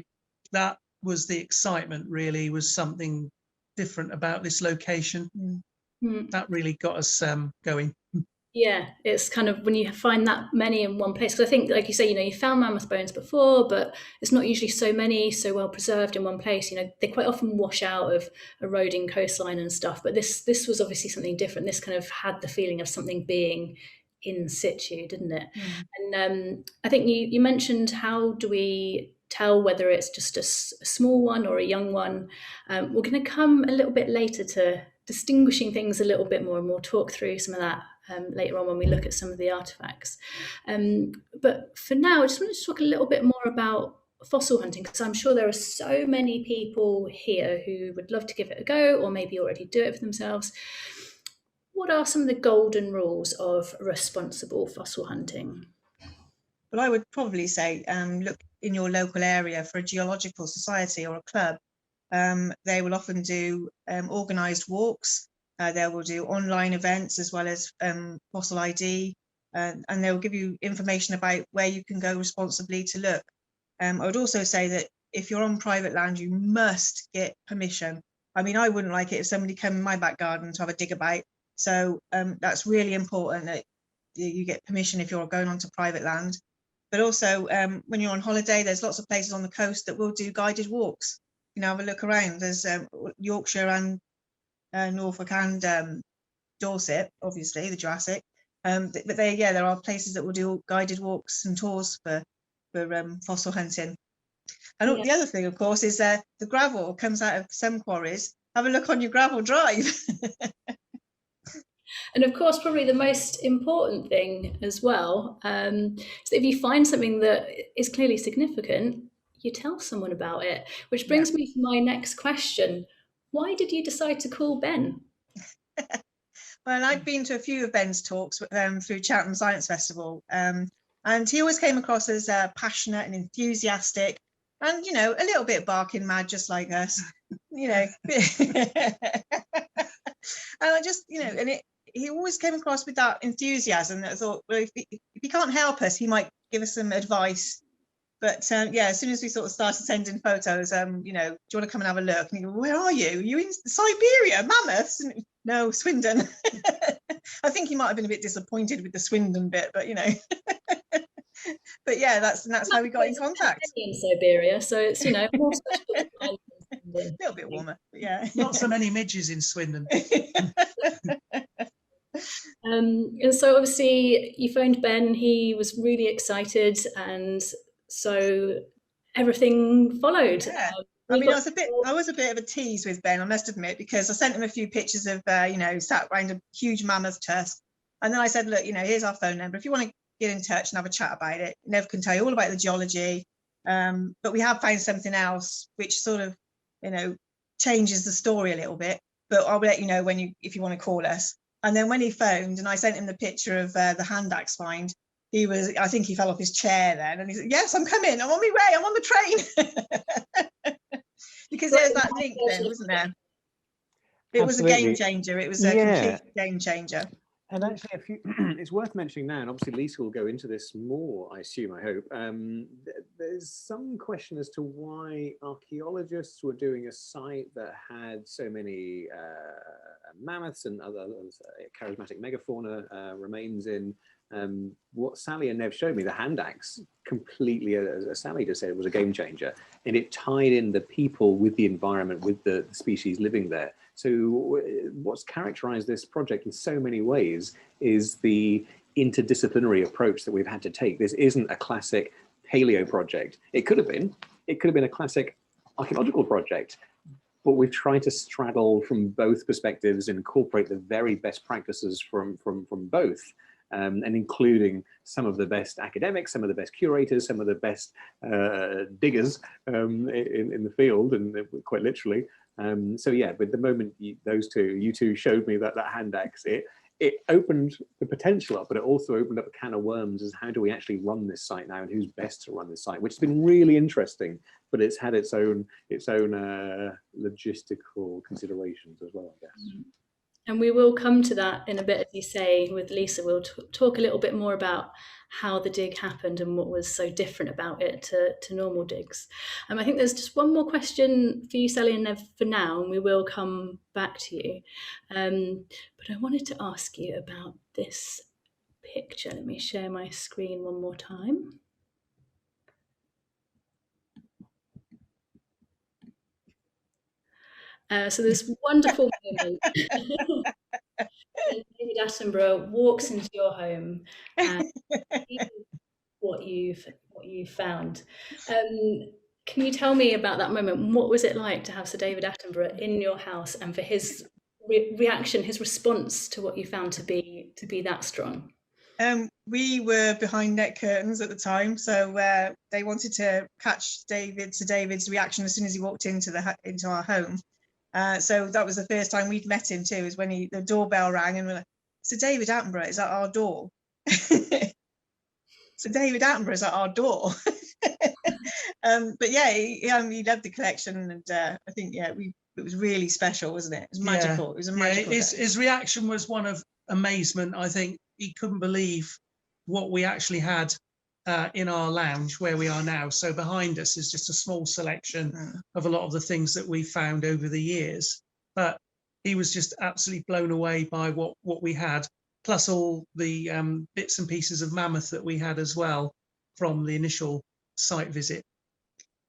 that was the excitement, really, was something different about this location. That really got us going. Yeah, it's kind of when you find that many in one place, because I think, like you say, you found mammoth bones before, but it's not usually so many, so well preserved in one place. They quite often wash out of eroding coastline and stuff, but this was obviously something different. This kind of had the feeling of something being in situ, didn't it? And I think you mentioned, how do we tell whether it's just a small one or a young one? We're going to come a little bit later to distinguishing things a little bit more, and we'll talk through some of that later on when we look at some of the artefacts. But for now, I just want to talk a little bit more about fossil hunting, because I'm sure there are so many people here who would love to give it a go, or maybe already do it for themselves. What are some of the golden rules of responsible fossil hunting? Well, I would probably say look in your local area for a geological society or a club. They will often do organised walks. They will do online events as well as fossil ID, and they will give you information about where you can go responsibly to look. I would also say that if you're on private land, you must get permission. I mean, I wouldn't like it if somebody came in my back garden to have a dig about. So that's really important that you get permission if you're going onto private land. But also when you're on holiday, there's lots of places on the coast that will do guided walks. You know, have a look around. There's Yorkshire and Norfolk and Dorset, obviously the Jurassic. But there are places that will do guided walks and tours for fossil hunting. And the other thing, of course, is the gravel comes out of some quarries. Have a look on your gravel drive. And of course, probably the most important thing as well, is that if you find something that is clearly significant, you tell someone about it, which brings me to my next question. Why did you decide to call Ben? Well, I'd been to a few of Ben's talks through Cheltenham Science Festival, and he always came across as passionate and enthusiastic, and, you know, a little bit barking mad, just like us, you know. And I just, you know, and he always came across with that enthusiasm that I thought, well, if he can't help us, he might give us some advice. But yeah, as soon as we sort of started sending photos, you know, do you want to come and have a look? And he goes, where are you? Are you in Siberia, Mammoths? And, no, Swindon. I think he might have been a bit disappointed with the Swindon bit, but, you know. But yeah, that's how we got in contact. In Siberia, so it's, you know, more special. A little bit warmer, but yeah. Not so many midges in Swindon. And so obviously you phoned Ben, he was really excited, and so everything followed. Yeah. I mean, I was a bit of a tease with Ben, I must admit, because I sent him a few pictures of, you know, sat around a huge mammoth tusk. And then I said, look, you know, here's our phone number. If you want to get in touch and have a chat about it, Nev can tell you all about the geology. But we have found something else which sort of, you know, changes the story a little bit. But I'll let you know if you want to call us. And then when he phoned and I sent him the picture of the hand axe find, I think he fell off his chair then, and he said, yes, I'm coming, I'm on my way, I'm on the train. Because there's that link then, wasn't there? It was a game changer. It was a complete game changer. And actually, it's worth mentioning now, and obviously Lisa will go into this more, I assume, I hope. There's some question as to why archaeologists were doing a site that had so many mammoths and other charismatic megafauna remains in. What Sally and Nev showed me, the hand axe, completely, as Sally just said, was a game changer. And it tied in the people with the environment, with the species living there. So what's characterized this project in so many ways is the interdisciplinary approach that we've had to take. This isn't a classic paleo project. It could have been a classic archaeological project, but we've tried to straddle from both perspectives and incorporate the very best practices from both. And including some of the best academics, some of the best curators, some of the best diggers in the field, and quite literally. So yeah, but the moment you two showed me that hand axe, it opened the potential up, but it also opened up a can of worms as how do we actually run this site now, and who's best to run this site, which has been really interesting, but it's had its own logistical considerations as well, I guess. And we will come to that in a bit, as you say, with Lisa. We'll talk a little bit more about how the dig happened and what was so different about it to normal digs. I think there's just one more question for you, Sally and Nev, for now, and we will come back to you. But I wanted to ask you about this picture. Let me share my screen one more time. So this wonderful moment. David Attenborough walks into your home and sees what you've found. Can you tell me about that moment? What was it like to have Sir David Attenborough in your house, and for his reaction, his response to what you found to be to be that strong? We were behind net curtains at the time, so they wanted to catch David's reaction as soon as he walked into our home. So that was the first time we'd met him too, is when the doorbell rang and we're like, "So David Attenborough is at our door." So David Attenborough is at our door. But yeah, he loved the collection, and I think it was really special, wasn't it? It was magical. Yeah. It was a magical. His reaction was one of amazement. I think he couldn't believe what we actually had in our lounge where we are now. So behind us is just a small selection of a lot of the things that we found over the years. But he was just absolutely blown away by what we had, plus all the bits and pieces of mammoth that we had as well from the initial site visit.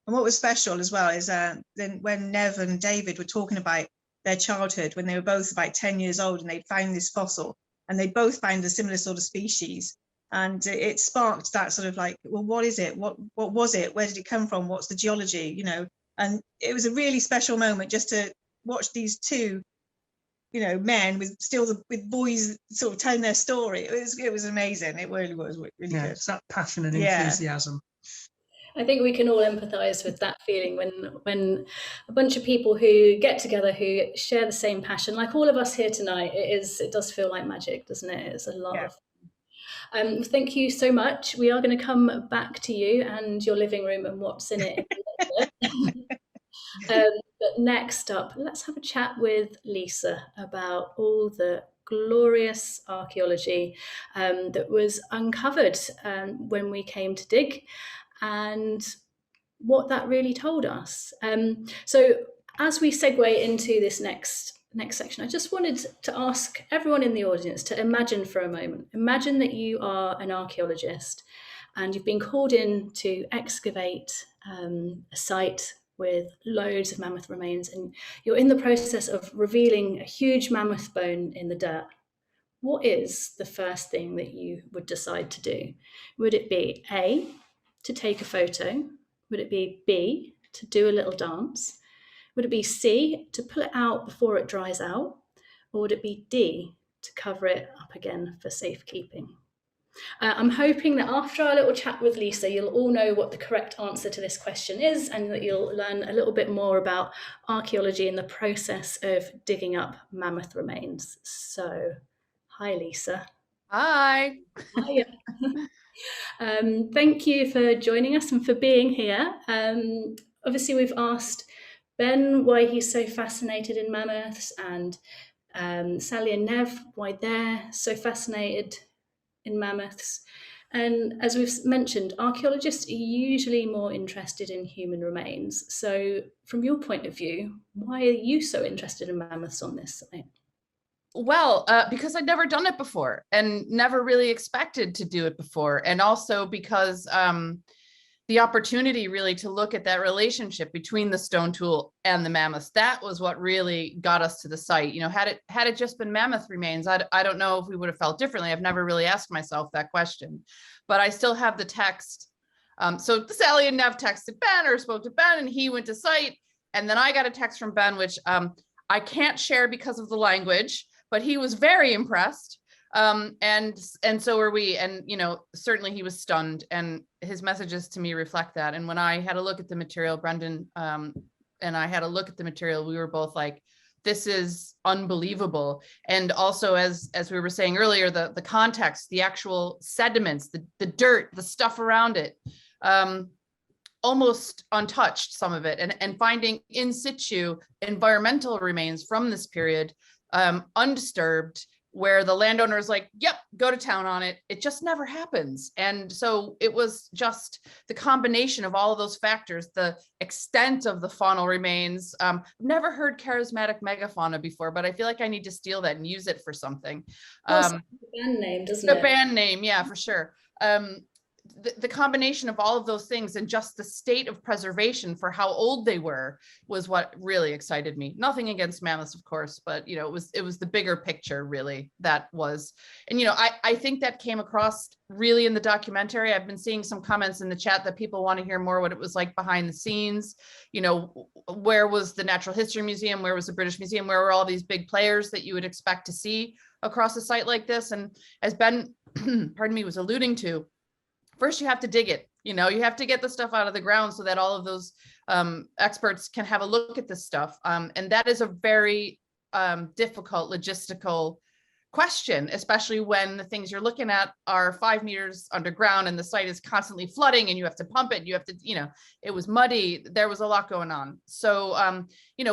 And what was special as well is then when Nev and David were talking about their childhood, when they were both about 10 years old and they found this fossil, and they both found a similar sort of species, and it sparked that sort of like, well, what is it? What was it? Where did it come from? What's the geology? You know, and it was a really special moment just to watch these two, you know, men with boys sort of telling their story. It was amazing. It really was really good. It's that passion and enthusiasm. I think we can all empathise with that feeling when a bunch of people who get together who share the same passion, like all of us here tonight. It does feel like magic, doesn't it? It's a lot of thank you so much. We are going to come back to you and your living room and what's in it. But next up, let's have a chat with Lisa about all the glorious archaeology that was uncovered when we came to dig, and what that really told us. So as we segue into this next section, I just wanted to ask everyone in the audience to imagine for a moment. Imagine that you are an archaeologist and you've been called in to excavate a site with loads of mammoth remains, and you're in the process of revealing a huge mammoth bone in the dirt. What is the first thing that you would decide to do? Would it be A, to take a photo? Would it be B, to do a little dance? Would it be C, to pull it out before it dries out? Or would it be D, to cover it up again for safekeeping? I'm hoping that after our little chat with Lisa, you'll all know what the correct answer to this question is, and that you'll learn a little bit more about archaeology and the process of digging up mammoth remains. So, hi, Lisa. Hi. Hiya. Thank you for joining us and for being here. Obviously, we've asked Ben why he's so fascinated in mammoths, and Sally and Nev why they're so fascinated in mammoths. And as we've mentioned, archaeologists are usually more interested in human remains. So from your point of view, why are you so interested in mammoths on this site? Well, because I'd never done it before and never really expected to do it before. And also because the opportunity really to look at that relationship between the stone tool and the mammoths, that was what really got us to the site. You know, had it just been mammoth remains, I don't know if we would have felt differently. I've never really asked myself that question, but I still have the text. So Sally and Nev texted Ben or spoke to Ben, and he went to site. And then I got a text from Ben, which I can't share because of the language, but he was very impressed. And so were we, and, you know, certainly he was stunned, and his messages to me reflect that. And when I had a look at the material, Brendan, and I had a look at the material, we were both like, this is unbelievable. And also, as we were saying earlier, the context, the actual sediments, the dirt, the stuff around it, almost untouched, some of it, and finding in situ environmental remains from this period, undisturbed, where the landowner is like, yep, go to town on it. It just never happens. And so it was just the combination of all of those factors, the extent of the faunal remains. I've never heard charismatic megafauna before, but I feel like I need to steal that and use it for something. Well, the band name, doesn't it? The band name, yeah, for sure. The combination of all of those things and just the state of preservation for how old they were was what really excited me. Nothing against mammoths, of course, but, you know, it was the bigger picture, really, that was. And, you know, I think that came across really in the documentary. I've been seeing some comments in the chat that people want to hear more what it was like behind the scenes. You know, where was the Natural History Museum? Where was the British Museum? Where were all these big players that you would expect to see? across a site like this. And as Ben, pardon me, was alluding to, first you have to dig it. You have to get the stuff out of the ground so that all of those experts can have a look at this stuff. And that is a very difficult logistical question, especially when the things you're looking at are 5 meters underground and the site is constantly flooding and you have to pump it. You have to, it was muddy. There was a lot going on. So,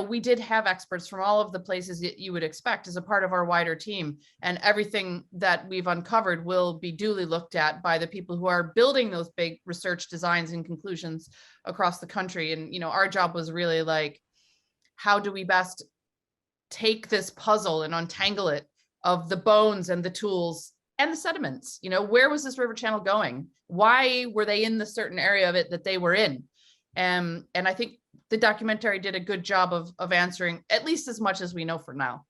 we did have experts from all of the places that you would expect as a part of our wider team, and everything that we've uncovered will be duly looked at by the people who are building those big research designs and conclusions across the country. And, our job was really like, how do we best take this puzzle and untangle it of the bones and the tools and the sediments? Where was this river channel going? Why were they in the certain area of it that they were in? And I think the documentary did a good job of answering at least as much as we know for now.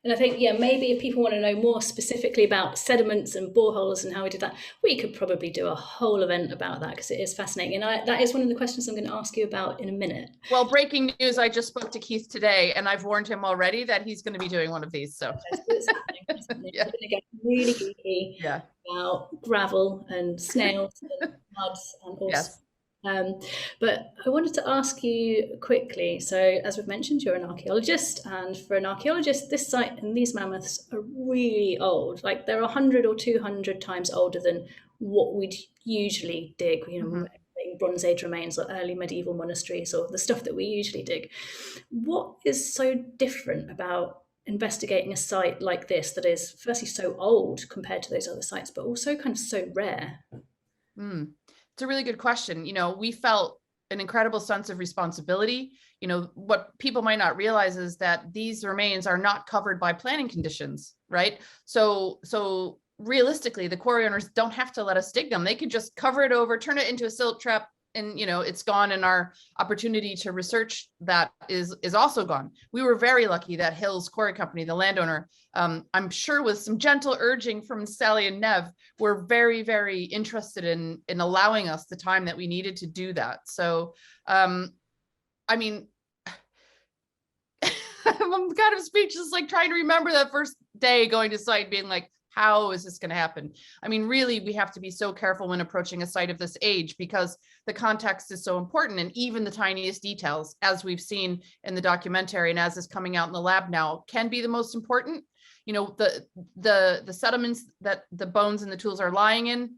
And I think, maybe if people want to know more specifically about sediments and boreholes and how we did that, we could probably do a whole event about that, because it is fascinating. And that is one of the questions I'm going to ask you about in a minute. Well, breaking news, I just spoke to Keith today, and I've warned him already that he's going to be doing one of these. So it's happening. Yeah. We're going to get really geeky about gravel and snails and muds and all Yes. But I wanted to ask you quickly, so as we've mentioned, you're an archaeologist, and for an archaeologist, this site and these mammoths are really old. Like, they're 100 or 200 times older than what we'd usually dig, Bronze Age remains or early medieval monasteries or the stuff that we usually dig. What is so different about investigating a site like this that is firstly so old compared to those other sites, but also kind of so rare? It's a really good question. We felt an incredible sense of responsibility. What people might not realize is that these remains are not covered by planning conditions, right? So realistically, the quarry owners don't have to let us dig them. They could just cover it over, turn it into a silt trap, and it's gone, and our opportunity to research that is also gone. We were very lucky that Hills Quarry Company, the landowner, I'm sure with some gentle urging from Sally and Nev, were very, very interested in allowing us the time that we needed to do that. So, I'm kind of speechless, like trying to remember that first day going to site, being like, how is this going to happen? Really, we have to be so careful when approaching a site of this age, because the context is so important, and even the tiniest details, as we've seen in the documentary and as is coming out in the lab now, can be the most important. The sediments that the bones and the tools are lying in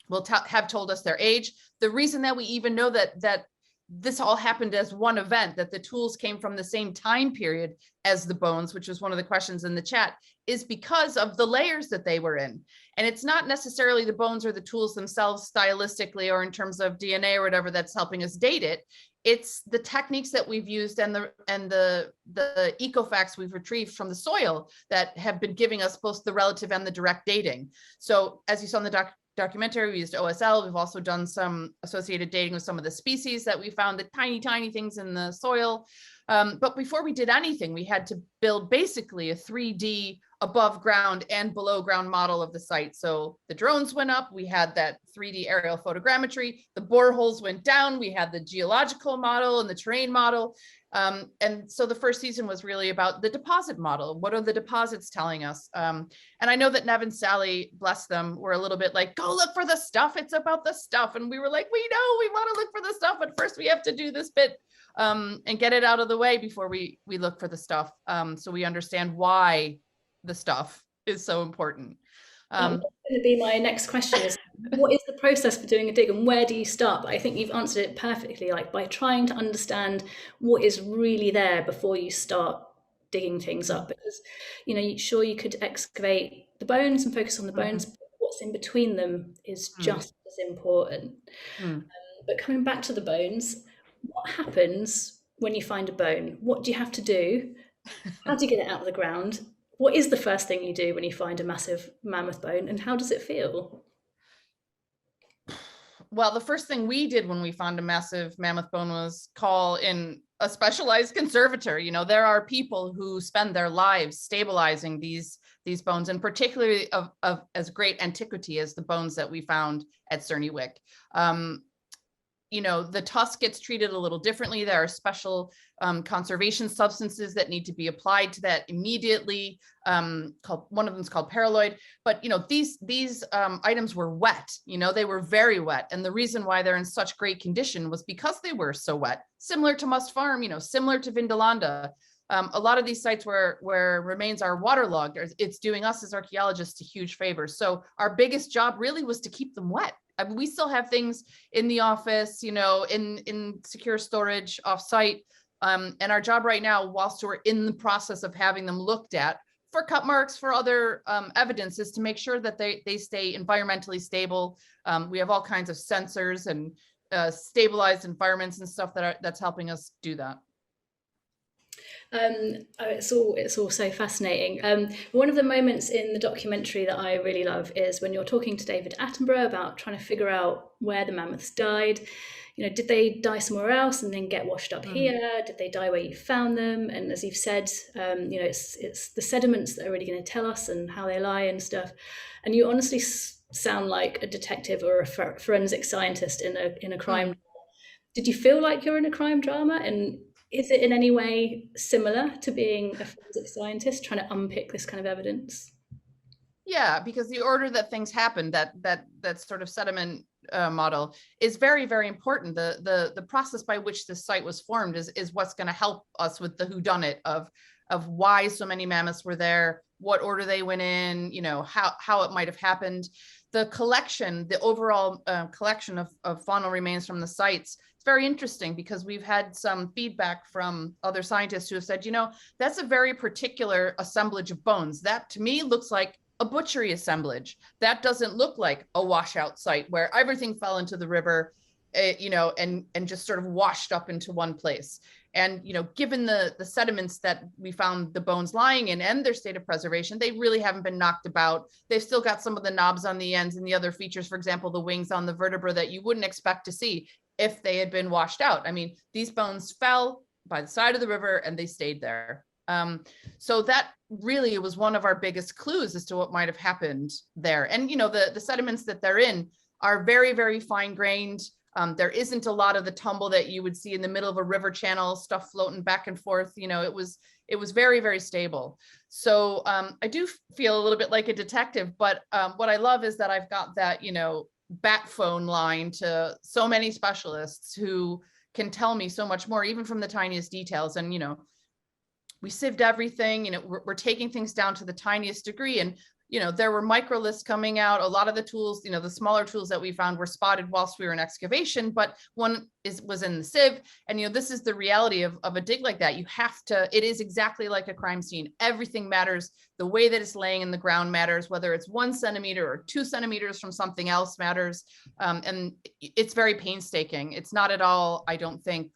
will have told us their age. The reason that we even know that this all happened as one event, that the tools came from the same time period as the bones, which was one of the questions in the chat, is because of the layers that they were in. And it's not necessarily the bones or the tools themselves stylistically or in terms of DNA or whatever that's helping us date it. It's the techniques that we've used and the ecofacts we've retrieved from the soil that have been giving us both the relative and the direct dating. So as you saw in the documentary, we used OSL. We've also done some associated dating with some of the species that we found, the tiny things in the soil. But before we did anything, we had to build basically a 3D above ground and below ground model of the site. So the drones went up, we had that 3D aerial photogrammetry, the boreholes went down, we had the geological model and the terrain model. And so the first season was really about the deposit model. What are the deposits telling us? And I know that Nev and Sally, bless them, were a little bit like, go look for the stuff. It's about the stuff. And we were like, we know we want to look for the stuff, but first we have to do this bit and get it out of the way before we look for the stuff. So we understand why the stuff is so important. That's going to be my next question is, what is the process for doing a dig and where do you start? But I think you've answered it perfectly, like by trying to understand what is really there before you start digging things up, because sure, you could excavate the bones and focus on the bones, but what's in between them is just as important. But coming back to the bones, what happens when you find a bone? What do you have to do? How do you get it out of the ground? What is the first thing you do when you find a massive mammoth bone, and how does it feel? Well, the first thing we did when we found a massive mammoth bone was call in a specialized conservator. There are people who spend their lives stabilizing these bones, and particularly of as great antiquity as the bones that we found at Cerny Wick. you know, the tusk gets treated a little differently. There are special conservation substances that need to be applied to that immediately. One of them is called paraloid. But you know, these items were wet. You know, they were very wet, and the reason why they're in such great condition was because they were so wet. Similar to Must Farm, you know, similar to Vindolanda. A lot of these sites where remains are waterlogged, it's doing us as archaeologists a huge favor. So our biggest job really was to keep them wet. I mean, we still have things in the office, you know, in secure storage offsite. And our job right now, whilst we're in the process of having them looked at for cut marks, for other evidence, is to make sure that they stay environmentally stable. We have all kinds of sensors and stabilized environments and stuff that's helping us do that. It's all so fascinating. One of the moments in the documentary that I really love is when you're talking to David Attenborough about trying to figure out where the mammoths died. You know, did they die somewhere else and then get washed up here? Did they die where you found them? And as you've said, you know, it's the sediments that are really going to tell us and how they lie and stuff. And you honestly sound like a detective or a forensic scientist in a crime drama. Did you feel like you're in a crime drama? And is it in any way similar to being a forensic scientist trying to unpick this kind of evidence? Yeah, because the order that things happen, that sort of sediment model is very, very important. The process by which this site was formed is what's going to help us with the whodunit of why so many mammoths were there, what order they went in, you know, how it might have happened. The collection, the overall collection of faunal remains from the sites, it's very interesting because we've had some feedback from other scientists who have said, you know, that's a very particular assemblage of bones. That to me looks like a butchery assemblage. That doesn't look like a washout site where everything fell into the river, you know, and just sort of washed up into one place. And, you know, given the sediments that we found the bones lying in and their state of preservation, they really haven't been knocked about. They've still got some of the knobs on the ends and the other features, for example, the wings on the vertebra that you wouldn't expect to see if they had been washed out. I mean, these bones fell by the side of the river and they stayed there. So that really was one of our biggest clues as to what might have happened there. And, you know, the sediments that they're in are very, very fine grained. There isn't a lot of the tumble that you would see in the middle of a river channel, stuff floating back and forth. You know, it was very, very stable. So I do feel a little bit like a detective, but what I love is that I've got that, you know, bat phone line to so many specialists who can tell me so much more, even from the tiniest details. And, you know, we sieved everything, you know, we're taking things down to the tiniest degree. And, you know, there were microliths coming out. A lot of the tools, you know, the smaller tools that we found were spotted whilst we were in excavation, but one was in the sieve. And, you know, this is the reality of a dig like that. You have to, it is exactly like a crime scene. Everything matters. The way that it's laying in the ground matters, whether it's 1 centimeter or 2 centimeters from something else matters. And it's very painstaking. It's not at all, I don't think,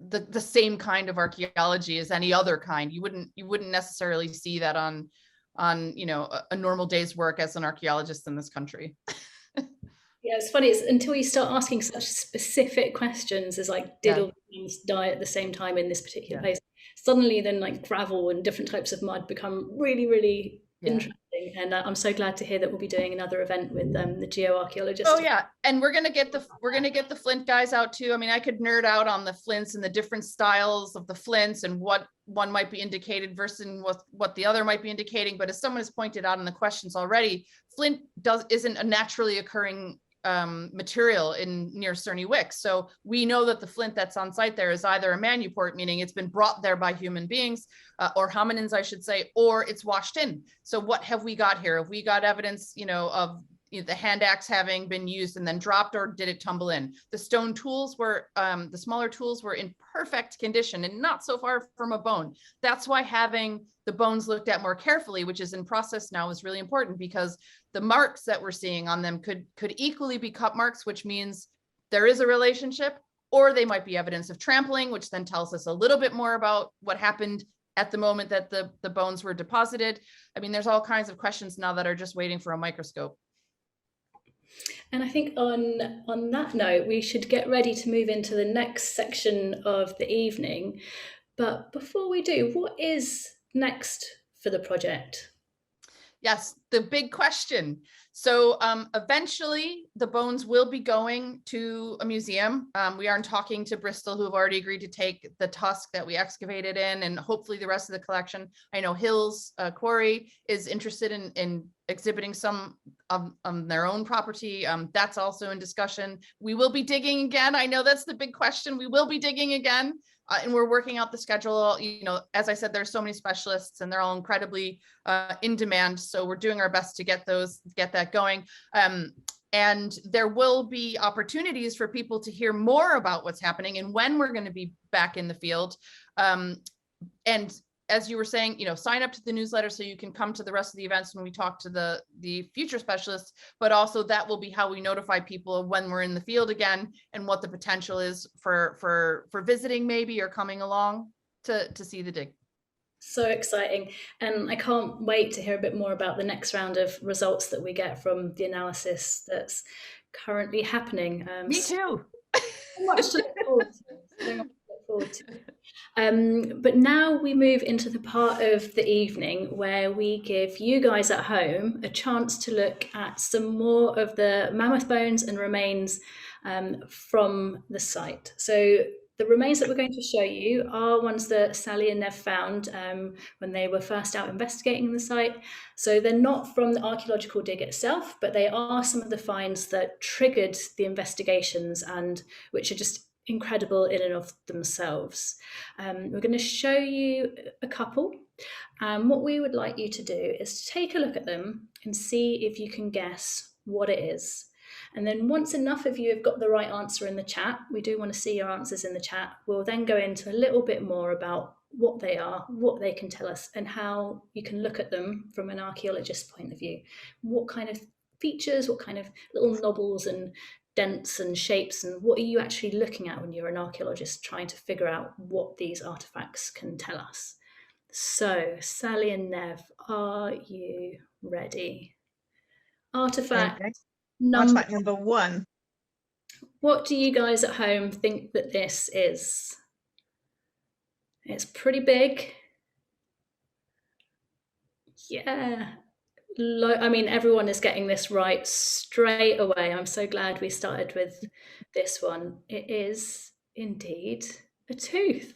the same kind of archaeology as any other kind. You wouldn't necessarily see that on you know, a normal day's work as an archaeologist in this country. Yeah, it's funny. It's until you start asking such specific questions as like, did all the things die at the same time in this particular place? Suddenly, then like gravel and different types of mud become really, really interesting. And I'm so glad to hear that we'll be doing another event with the geoarchaeologists. Oh yeah, and we're gonna get the flint guys out too. I mean, I could nerd out on the flints and the different styles of the flints and what one might be indicated versus what the other might be indicating. But as someone has pointed out in the questions already, flint isn't a naturally occurring material in near Cerny Wicks. So we know that the flint that's on site there is either a manuport, meaning it's been brought there by human beings, or hominins, I should say, or it's washed in. So what have we got here? Have we got evidence, you know, of the hand axe having been used and then dropped, or did it tumble in? The stone tools were, the smaller tools were in perfect condition and not so far from a bone. That's why having the bones looked at more carefully, which is in process now, is really important, because the marks that we're seeing on them could equally be cut marks, which means there is a relationship, or they might be evidence of trampling, which then tells us a little bit more about what happened at the moment that the bones were deposited. I mean, there's all kinds of questions now that are just waiting for a microscope. And I think on that note, we should get ready to move into the next section of the evening. But before we do, what is next for the project? Yes, the big question. So eventually the bones will be going to a museum. We are talking to Bristol, who have already agreed to take the tusk that we excavated in, and hopefully the rest of the collection. I know Hills Quarry is interested in exhibiting some on their own property. That's also in discussion. We will be digging again. I know that's the big question. We will be digging again. And we're working out the schedule. You know, as I said, there's so many specialists and they're all incredibly in demand. So we're doing our best to get that going. And there will be opportunities for people to hear more about what's happening and when we're going to be back in the field. And as you were saying, you know, sign up to the newsletter so you can come to the rest of the events when we talk to the future specialists, but also that will be how we notify people of when we're in the field again and what the potential is for visiting maybe, or coming along to see the dig. So exciting. And I can't wait to hear a bit more about the next round of results that we get from the analysis that's currently happening. Me too. So much to look forward to. So much to look forward to. But now we move into the part of the evening where we give you guys at home a chance to look at some more of the mammoth bones and remains from the site. So the remains that we're going to show you are ones that Sally and Nev found when they were first out investigating the site. So they're not from the archaeological dig itself, but they are some of the finds that triggered the investigations and which are just incredible in and of themselves. We're going to show you a couple. What we would like you to do is to take a look at them and see if you can guess what it is. And then once enough of you have got the right answer in the chat, we do want to see your answers in the chat, we'll then go into a little bit more about what they are, what they can tell us, and how you can look at them from an archaeologist's point of view. What kind of features, what kind of little knobbles and dents and shapes, and what are you actually looking at when you're an archaeologist trying to figure out what these artifacts can tell us. So, Sally and Nev, are you ready? Artifact number one. What do you guys at home think that this is? It's pretty big. Yeah. I mean, everyone is getting this right straight away. I'm so glad we started with this one. It is indeed a tooth.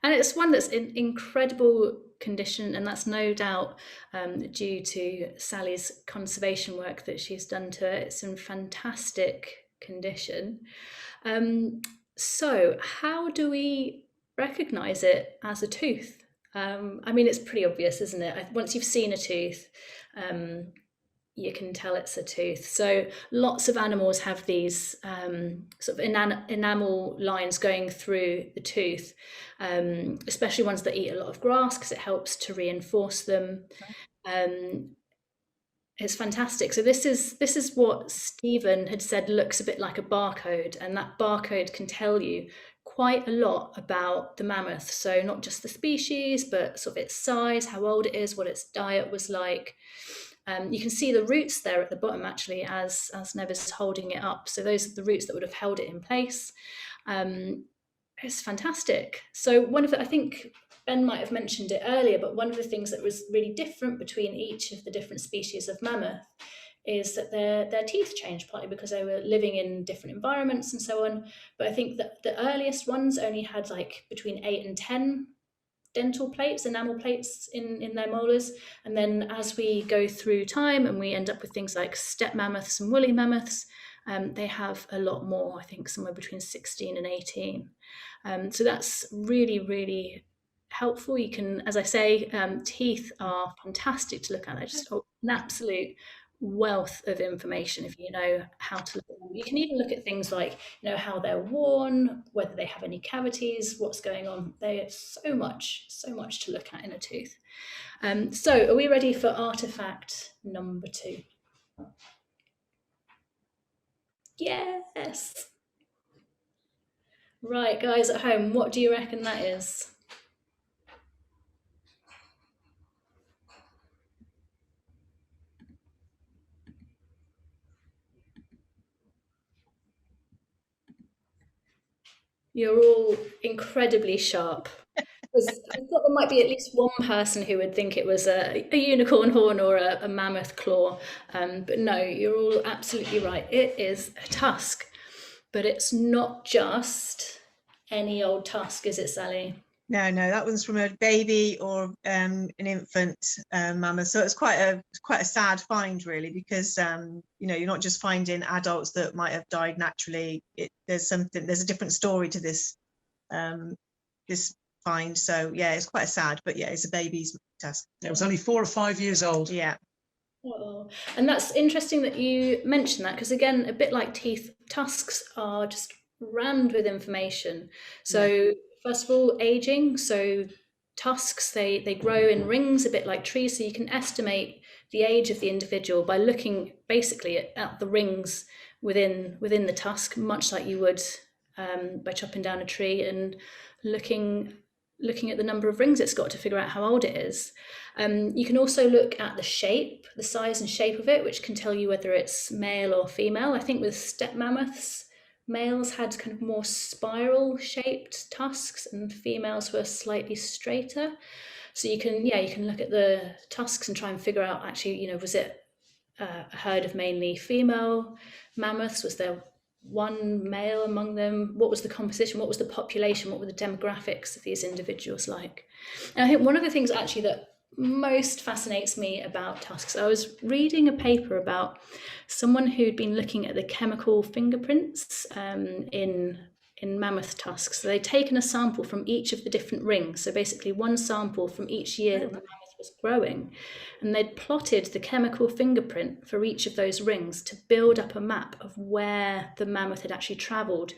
And it's one that's in incredible condition, and that's no doubt due to Sally's conservation work that she's done to it. It's in fantastic condition. So how do we recognize it as a tooth? I mean, it's pretty obvious, isn't it? Once you've seen a tooth, you can tell it's a tooth. So lots of animals have these sort of enamel lines going through the tooth, especially ones that eat a lot of grass because it helps to reinforce them. It's fantastic. So this is what Stephen had said looks a bit like a barcode, and that barcode can tell you quite a lot about the mammoth. So not just the species, but sort of its size, how old it is, what its diet was like. You can see the roots there at the bottom actually as Nev is holding it up. So those are the roots that would have held it in place. It's fantastic. So I think Ben might have mentioned it earlier, but one of the things that was really different between each of the different species of mammoth is that their teeth changed, partly because they were living in different environments and so on. But I think that the earliest ones only had like between 8 and 10 dental plates, enamel plates in their molars. And then as we go through time and we end up with things like steppe mammoths and woolly mammoths, they have a lot more, I think somewhere between 16 and 18. So that's really, really helpful. You can, as I say, teeth are fantastic to look at. They're just an absolute wealth of information if you know how to look at them. You can even look at things like, you know, how they're worn, whether they have any cavities, what's going on. There's so much to look at in a tooth. So are we ready for artifact number 2? Yes. Right, guys at home, what do you reckon that is? You're all incredibly sharp. Because I thought there might be at least one person who would think it was a unicorn horn or a mammoth claw. But no, you're all absolutely right. It is a tusk. But it's not just any old tusk, is it, Sally? No, that one's from a baby or an infant mammoth. So it's quite a sad find, really, because you're not just finding adults that might have died naturally. There's a different story to this this find. So yeah, it's quite sad, but yeah, it's a baby's tusk. It was only 4 or 5 years old. Yeah. Oh, and that's interesting that you mentioned that, because again, a bit like teeth, tusks are just rammed with information. So first of all, aging. So tusks, they grow in rings, a bit like trees. So you can estimate the age of the individual by looking basically at the rings within the tusk, much like you would by chopping down a tree and looking at the number of rings it's got to figure out how old it is. You can also look at the shape, the size and shape of it, which can tell you whether it's male or female. I think with steppe mammoths, males had kind of more spiral shaped tusks and females were slightly straighter. So you can look at the tusks and try and figure out actually, was it a herd of mainly female mammoths? Was there one male among them? What was the composition? What was the population? What were the demographics of these individuals like? And I think one of the things actually that most fascinates me about tusks, I was reading a paper about someone who'd been looking at the chemical fingerprints in mammoth tusks. So they'd taken a sample from each of the different rings, so basically one sample from each year that the mammoth was growing, and they'd plotted the chemical fingerprint for each of those rings to build up a map of where the mammoth had actually travelled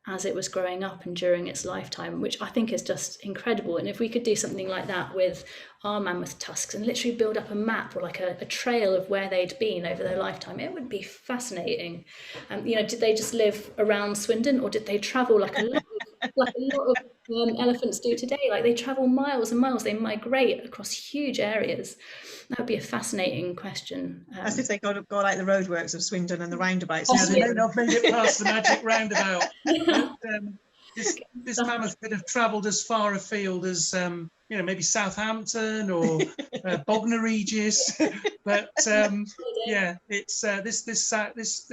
as it was growing up and during its lifetime, which I think is just incredible. And if we could do something like that with our mammoth tusks and literally build up a map or like a trail of where they'd been over their lifetime, it would be fascinating. Did they just live around Swindon, or did they travel like a lot of elephants do today? Like they travel miles and miles, they migrate across huge areas. That would be a fascinating question. As if they go like the roadworks of Swindon and the roundabouts. Yeah, they may not have made it past the magic roundabout. This mammoth could have travelled as far afield as maybe Southampton or Bognor Regis, but it's this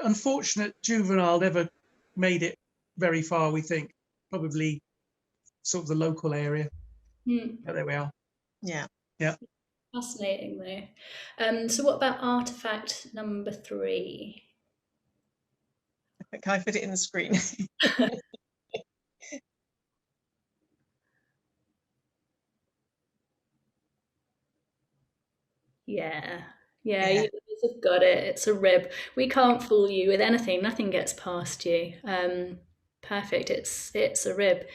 unfortunate juvenile never made it very far. We think probably sort of the local area. But there we are. Yeah. Fascinating though. So what about artifact number 3? Can I fit it in the screen? Yeah, you've got it. It's a rib. We can't fool you with anything. Nothing gets past you. Perfect. It's a rib.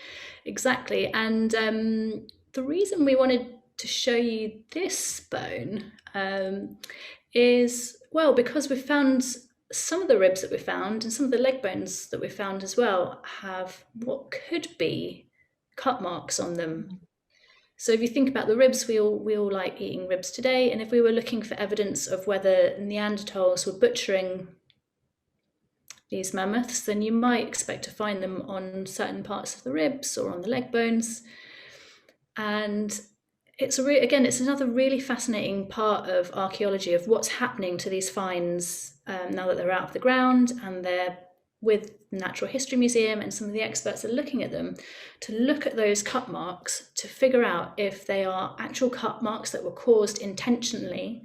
Exactly. And the reason we wanted to show you this bone is, well, because we found some of the ribs that we found and some of the leg bones that we found as well have what could be cut marks on them. So if you think about the ribs, we all like eating ribs today, and if we were looking for evidence of whether Neanderthals were butchering these mammoths, then you might expect to find them on certain parts of the ribs or on the leg bones. And it's it's another really fascinating part of archaeology, of what's happening to these finds now that they're out of the ground and they're with the Natural History Museum, and some of the experts are looking at them to look at those cut marks to figure out if they are actual cut marks that were caused intentionally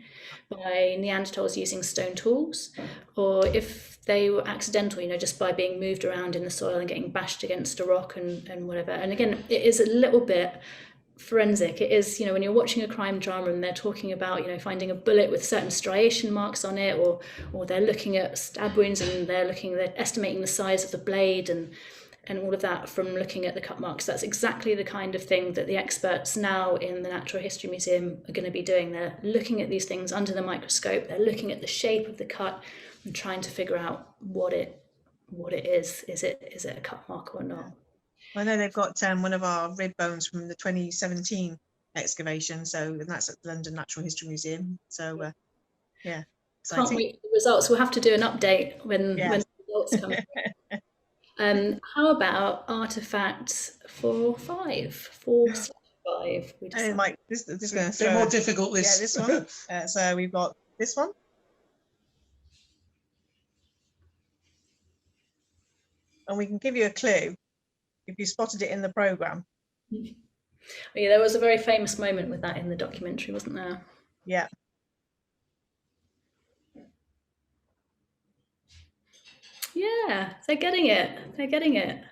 by Neanderthals using stone tools, or if they were accidental, just by being moved around in the soil and getting bashed against a rock and whatever. And again, it is a little bit forensic. It is, when you're watching a crime drama and they're talking about, finding a bullet with certain striation marks on it, or they're looking at stab wounds and they're estimating the size of the blade and all of that from looking at the cut marks. That's exactly the kind of thing that the experts now in the Natural History Museum are going to be doing. They're looking at these things under the microscope. They're looking at the shape of the cut and trying to figure out what it is. Is it a cut mark or not? I know they've got one of our rib bones from the 2017 excavation, and that's at the London Natural History Museum. So, exciting. Can't wait for the results. We'll have to do an update when the results come. How about artifact 4/5? 4/5. We And decided. Mike, this is going to They're more difficult. Yeah, this one. So we've got this one. And we can give you a clue if you spotted it in the program. Yeah, there was a very famous moment with that in the documentary, wasn't there? Yeah. Yeah, they're getting it. They're getting it.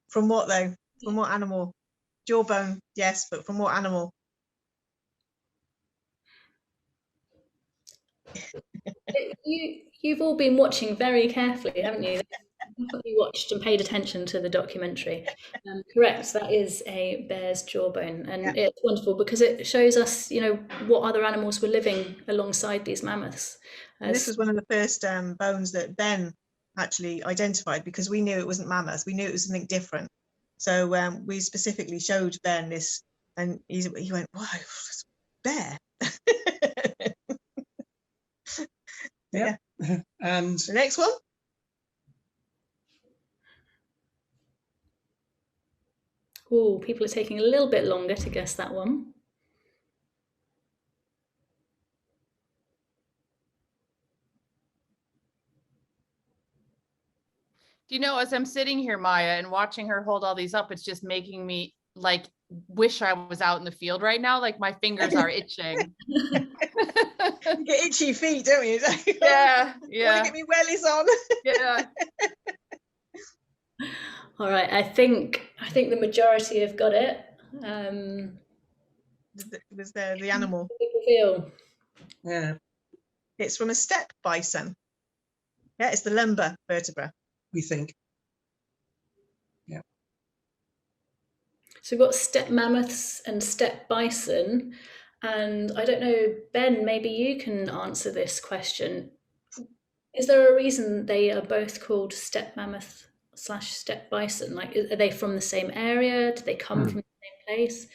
From what though? From what animal? Jawbone, yes, but from what animal? You've all been watching very carefully, haven't you? You watched and paid attention to the documentary. Correct, that is a bear's jawbone, and Yeah. it's wonderful because it shows us, what other animals were living alongside these mammoths. And this was one of the first bones that Ben actually identified, because we knew it wasn't mammoth. We knew it was something different. So we specifically showed Ben this, and he went, "Wow, it's bear." Yeah. And the next one. Oh, people are taking a little bit longer to guess that one. Do you know, as I'm sitting here, Maya, and watching her hold all these up, it's just making me like wish I was out in the field right now. Like my fingers are itching. You get itchy feet, don't you? Yeah, Want yeah, to get me wellies on? yeah. All right, I think the majority have got it. Was there the animal? People feel. yeah, It's from a steppe bison. Yeah, it's the lumbar vertebra. we think. Yeah. So we've got steppe mammoths and steppe bison, and I don't know, Ben, maybe you can answer this question. Is there a reason they are both called steppe mammoth / steppe bison? Like, are they from the same area? Do they come from the same place?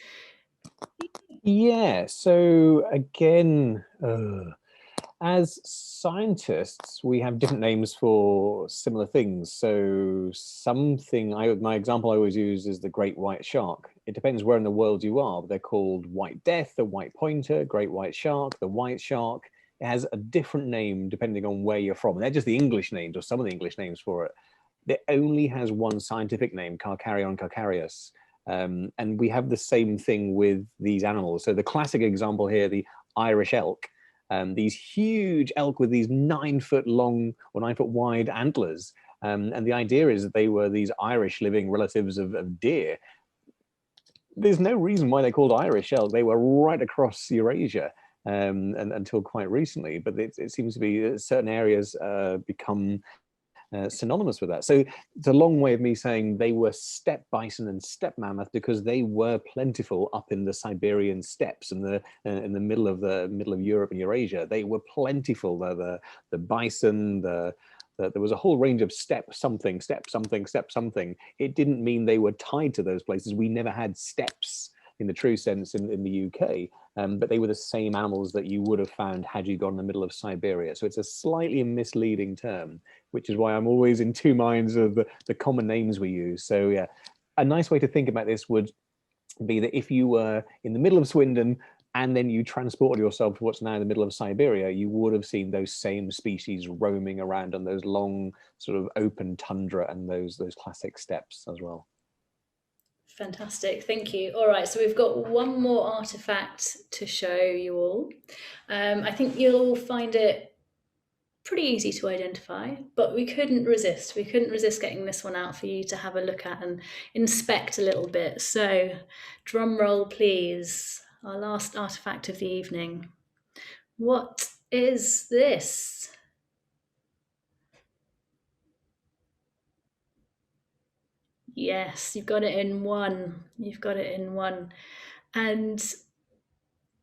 Yeah, so again, as scientists, we have different names for similar things. So my example I always use is the great white shark. It depends where in the world you are, but they're called white death, the white pointer, great white shark, the white shark. It has a different name depending on where you're from. And they're just the English names, or some of the English names for it. It only has one scientific name, Carcharion carcharius. And we have the same thing with these animals. So the classic example here, the Irish elk, these huge elk with these 9 foot long or 9 foot wide antlers. And the idea is that they were these Irish living relatives of deer. There's no reason why they're called Irish elk. They were right across Eurasia and until quite recently, but it seems to be certain areas become synonymous with that. So it's a long way of me saying they were steppe bison and steppe mammoth because they were plentiful up in the Siberian steppes in the middle of Europe and Eurasia. They were plentiful. The bison, there was a whole range of steppe something. It didn't mean they were tied to those places. We never had steppes in the true sense in the UK, but they were the same animals that you would have found had you gone in the middle of Siberia. So it's a slightly misleading term, which is why I'm always in two minds of the common names we use. So yeah, a nice way to think about this would be that if you were in the middle of Swindon and then you transported yourself to what's now in the middle of Siberia, you would have seen those same species roaming around on those long sort of open tundra and those classic steppes as well. Fantastic, thank you. All right, so we've got one more artifact to show you all. I think you'll find it pretty easy to identify, but we couldn't resist. We couldn't resist getting this one out for you to have a look at and inspect a little bit. So drum roll, please. Our last artifact of the evening. What is this? Yes, you've got it in one. You've got it in one. And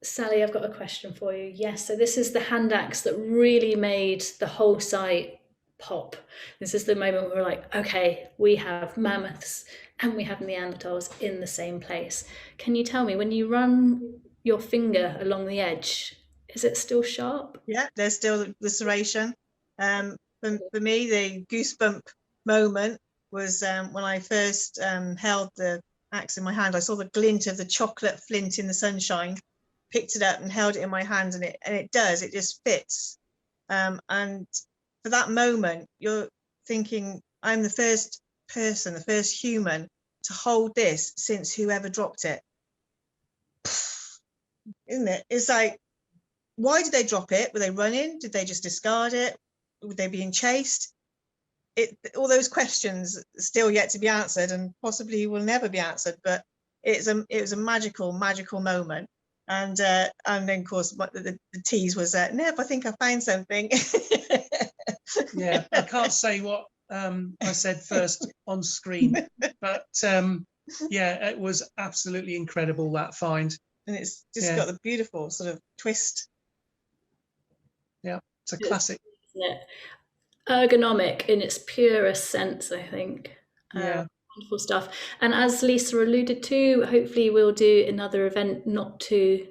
Sally, I've got a question for you. Yes, so this is the hand axe that really made the whole site pop. This is the moment where we're like, okay, we have mammoths and we have Neanderthals in the same place. Can you tell me, when you run your finger along the edge, is it still sharp? Yeah, there's still the serration. But for me, the goosebump moment was when I first held the axe in my hand. I saw the glint of the chocolate flint in the sunshine, picked it up and held it in my hand, and it just fits. And for that moment, you're thinking, I'm the first person, the first human to hold this since whoever dropped it. Isn't it? It's like, why did they drop it? Were they running? Did they just discard it? Were they being chased? All those questions still yet to be answered, and possibly will never be answered. But it was a magical moment. And then of course the tease was Nev, I think I found something. Yeah, I can't say what I said first on screen, but yeah, it was absolutely incredible, that find. And it's just got the beautiful sort of twist. Yeah, it's a classic. Isn't it? Ergonomic in its purest sense, I think. Yeah. Wonderful stuff. And as Lisa alluded to, hopefully we'll do another event not too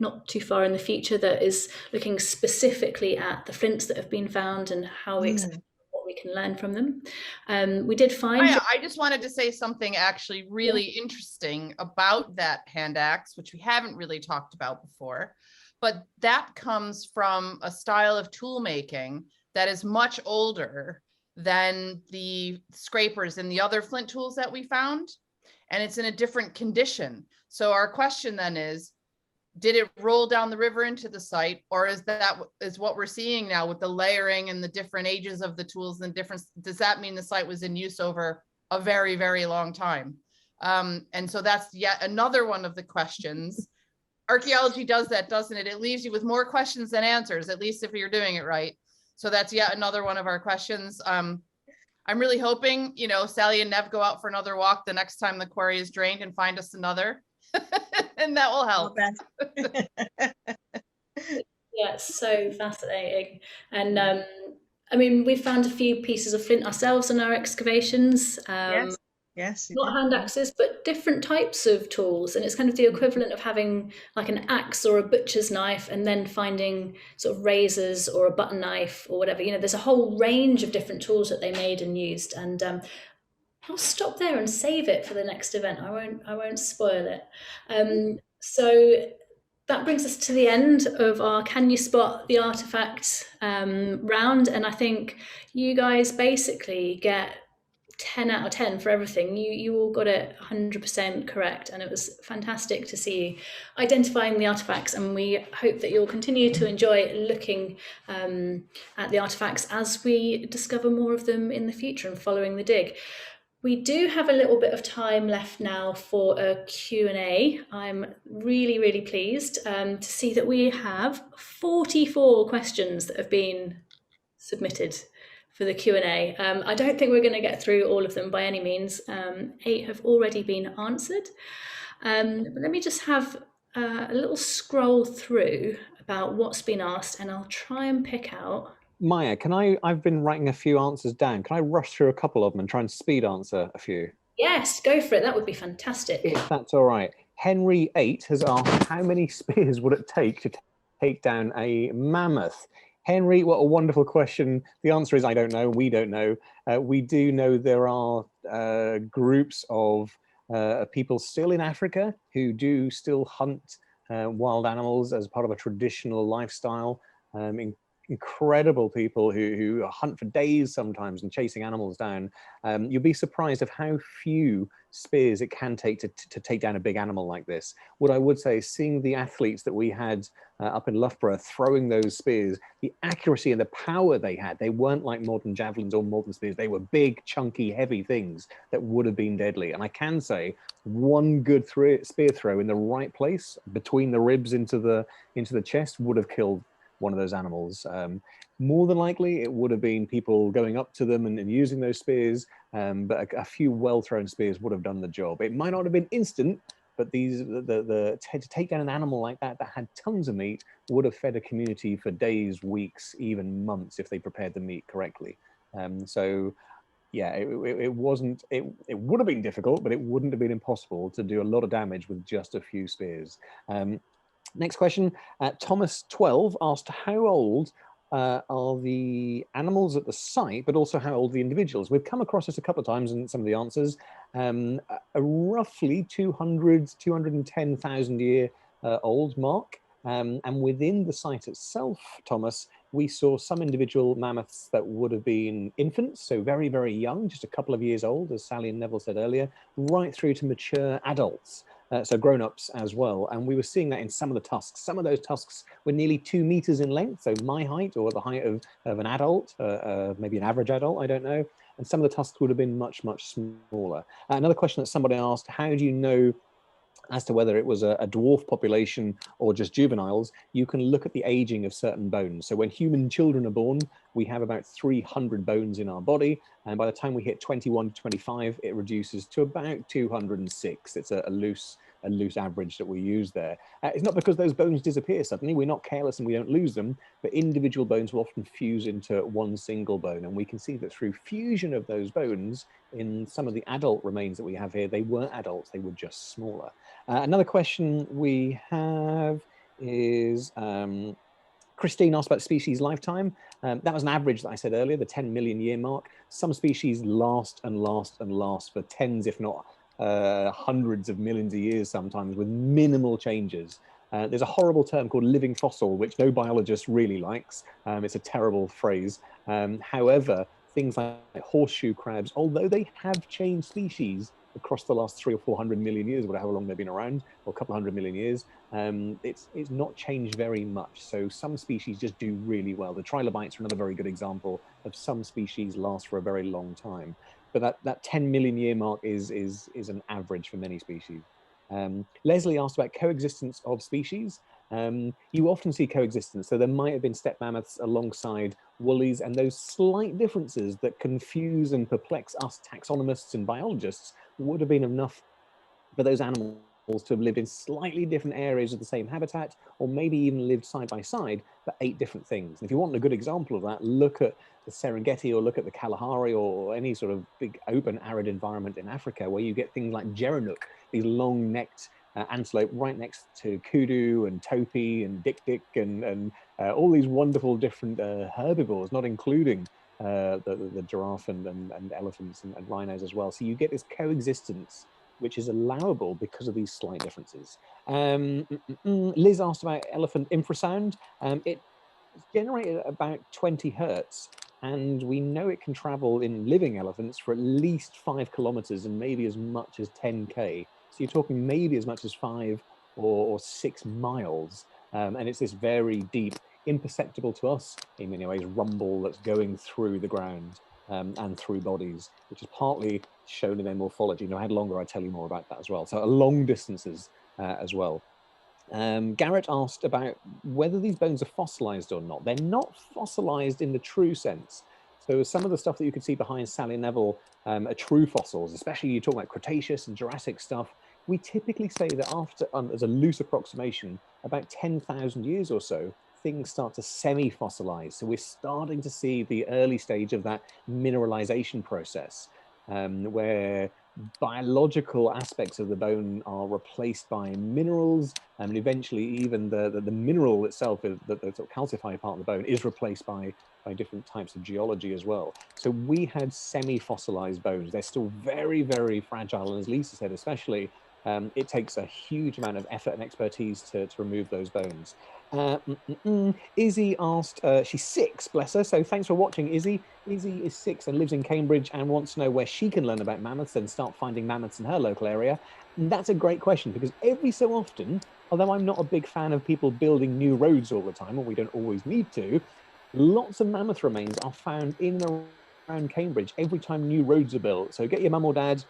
far in the future that is looking specifically at the flints that have been found and how we what we can learn from them. We did find. I just wanted to say something actually really interesting about that hand axe, which we haven't really talked about before, but that comes from a style of tool making that is much older than the scrapers and the other flint tools that we found, and it's in a different condition. So our question then is, did it roll down the river into the site, or is what we're seeing now with the layering and the different ages of the tools and difference? Does that mean the site was in use over a very, very long time? And so that's yet another one of the questions. Archaeology does that, doesn't it? It leaves you with more questions than answers, at least if you're doing it right. So that's yet another one of our questions. I'm really hoping, Sally and Nev go out for another walk the next time the quarry is drained and find us another, and that will help. Yeah, it's so fascinating. And I mean, we found a few pieces of flint ourselves in our excavations. Yes. Not hand axes, but different types of tools. And it's kind of the equivalent of having like an axe or a butcher's knife and then finding sort of razors or a butter knife or whatever. There's a whole range of different tools that they made and used. And I'll stop there and save it for the next event. I won't spoil it. So that brings us to the end of our Can You Spot the Artifact round. And I think you guys basically get 10 out of 10 for everything. You all got it 100% correct, and it was fantastic to see you identifying the artifacts, and we hope that you'll continue to enjoy looking at the artifacts as we discover more of them in the future and following the dig. We do have a little bit of time left now for a Q&A. I'm really, really pleased to see that we have 44 questions that have been submitted for the Q&A. I don't think we're going to get through all of them by any means. 8 have already been answered. But let me just have a little scroll through about what's been asked, and I'll try and pick out. Maya, I've been writing a few answers down. Can I rush through a couple of them and try and speed answer a few? Yes, go for it. That would be fantastic. If that's all right. Henry 8 has asked, how many spears would it take to take down a mammoth? Henry, what a wonderful question. The answer is I don't know. We don't know. We do know there are groups of people still in Africa who do still hunt wild animals as part of a traditional lifestyle. Incredible people who hunt for days sometimes and chasing animals down. You'll be surprised of how few spears it can take to take down a big animal like this. What I would say is seeing the athletes that we had up in Loughborough throwing those spears, the accuracy and the power they had, they weren't like modern javelins or modern spears. They were big, chunky, heavy things that would have been deadly. And I can say one good spear throw in the right place between the ribs into the chest would have killed one of those animals. More than likely, it would have been people going up to them and using those spears, but a few well-thrown spears would have done the job. It might not have been instant, but to take down an animal like that had tons of meat would have fed a community for days, weeks, even months if they prepared the meat correctly. So yeah, it would have been difficult, but it wouldn't have been impossible to do a lot of damage with just a few spears. Next question, Thomas 12 asked, how old are the animals at the site, but also how old the individuals. We've come across this a couple of times in some of the answers. A roughly 200, 210,000 year old mark. And within the site itself, Thomas, we saw some individual mammoths that would have been infants, so very, very young, just a couple of years old, as Sally and Neville said earlier, right through to mature adults, so grown-ups as well. And we were seeing that in some of the tusks. Some of those tusks were nearly 2 meters in length, so my height or the height of an adult, maybe an average adult, I don't know. And some of the tusks would have been much, much smaller. Another question that somebody asked, how do you know as to whether it was a dwarf population or just juveniles? You can look at the aging of certain bones. So when human children are born, we have about 300 bones in our body. And by the time we hit 21 to 25, it reduces to about 206. It's a loose average that we use there. It's not because those bones disappear suddenly. We're not careless and we don't lose them, but individual bones will often fuse into one single bone. And we can see that through fusion of those bones, in some of the adult remains that we have here, they weren't adults, they were just smaller. Another question we have is, Christine asked about species lifetime. That was an average that I said earlier, the 10 million year mark. Some species last and last and last for tens, if not hundreds of millions of years sometimes, with minimal changes. There's a horrible term called living fossil, which no biologist really likes. It's a terrible phrase. However, things like horseshoe crabs, although they have changed species across the last 300 or 400 million years, or however long they've been around, or a couple of 100 million years, it's not changed very much. So some species just do really well. The trilobites are another very good example of some species last for a very long time. But that 10 million year mark is an average for many species. Leslie asked about coexistence of species. You often see coexistence, so there might have been steppe mammoths alongside woollies, and those slight differences that confuse and perplex us taxonomists and biologists would have been enough for those animals to have lived in slightly different areas of the same habitat, or maybe even lived side by side, but ate different things. And if you want a good example of that, look at the Serengeti or look at the Kalahari or any sort of big open arid environment in Africa, where you get things like Gerenuk, these long-necked antelope right next to kudu and topi and dik-dik and all these wonderful different herbivores, not including the giraffe and elephants and rhinos as well. So you get this coexistence, which is allowable because of these slight differences. Liz asked about elephant infrasound. It's generated at about 20 hertz, and we know it can travel in living elephants for at least 5 kilometers and maybe as much as 10K. So you're talking maybe as much as 5 or 6 miles. And it's this very deep, imperceptible to us in many ways, rumble that's going through the ground and through bodies, which is partly shown in their morphology. I had longer, I'd tell you more about that as well. So long distances as well. Garrett asked about whether these bones are fossilized or not. They're not fossilized in the true sense. So some of the stuff that you could see behind Sally and Neville are true fossils, especially you talk about Cretaceous and Jurassic stuff. We typically say that after, as a loose approximation, about 10,000 years or so, things start to semi-fossilize. So we're starting to see the early stage of that mineralization process, where biological aspects of the bone are replaced by minerals, and eventually even the mineral itself, the sort of calcified part of the bone, is replaced by different types of geology as well. So we had semi-fossilized bones. They're still very, very fragile, and as Lisa said, especially, it takes a huge amount of effort and expertise to remove those bones. Izzy asked, she's 6, bless her, so thanks for watching, Izzy. Izzy is 6 and lives in Cambridge and wants to know where she can learn about mammoths and start finding mammoths in her local area. And that's a great question, because every so often, although I'm not a big fan of people building new roads all the time, or we don't always need to, lots of mammoth remains are found in and around Cambridge every time new roads are built. So get your mum or dad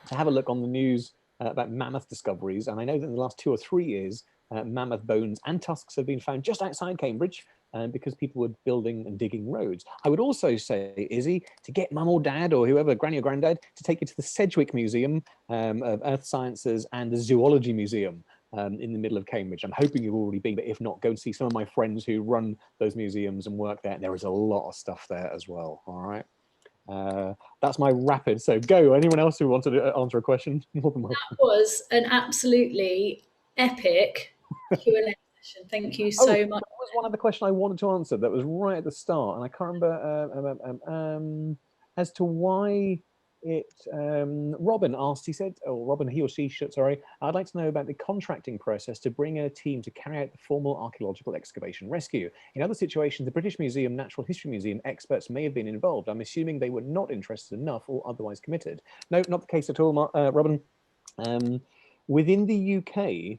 to have a look on the news about mammoth discoveries. And I know that in the last 2 or 3 years, mammoth bones and tusks have been found just outside Cambridge because people were building and digging roads. I would also say, Izzy, to get mum or dad or whoever, granny or granddad, to take you to the Sedgwick Museum of Earth Sciences and the Zoology Museum in the middle of Cambridge. I'm hoping you've already been, but if not, go and see some of my friends who run those museums and work there. There is a lot of stuff there as well, all right? That's my rapid. So go. Anyone else who wanted to answer a question? More than welcome. That was an absolutely epic Q&A session. Thank you so much. That was one other question I wanted to answer. That was right at the start, and I can't remember as to why it. Robin asked. He said, "Oh, Robin, he or she should. Sorry, I'd like to know about the contracting process to bring in a team to carry out the formal archaeological excavation rescue. In other situations, the British Museum, Natural History Museum experts may have been involved. I'm assuming they were not interested enough or otherwise committed. No, not the case at all, Robin. Within the UK."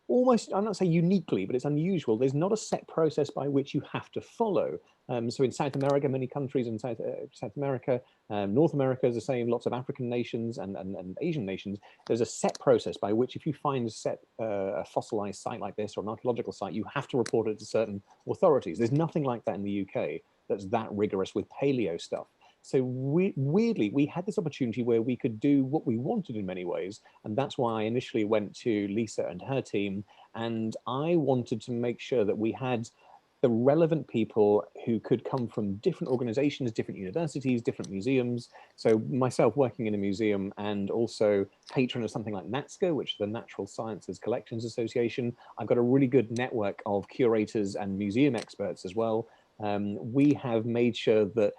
Almost, I'm not saying uniquely, but it's unusual. There's not a set process by which you have to follow. So in South America, many countries in South America, North America is the same, lots of African nations and Asian nations, there's a set process by which if you find a fossilized site like this or an archaeological site, you have to report it to certain authorities. There's nothing like that in the UK that's that rigorous with paleo stuff. So weirdly, we had this opportunity where we could do what we wanted in many ways. And that's why I initially went to Lisa and her team. And I wanted to make sure that we had the relevant people who could come from different organizations, different universities, different museums. So myself working in a museum and also patron of something like NATSCA, which is the Natural Sciences Collections Association. I've got a really good network of curators and museum experts as well. We have made sure that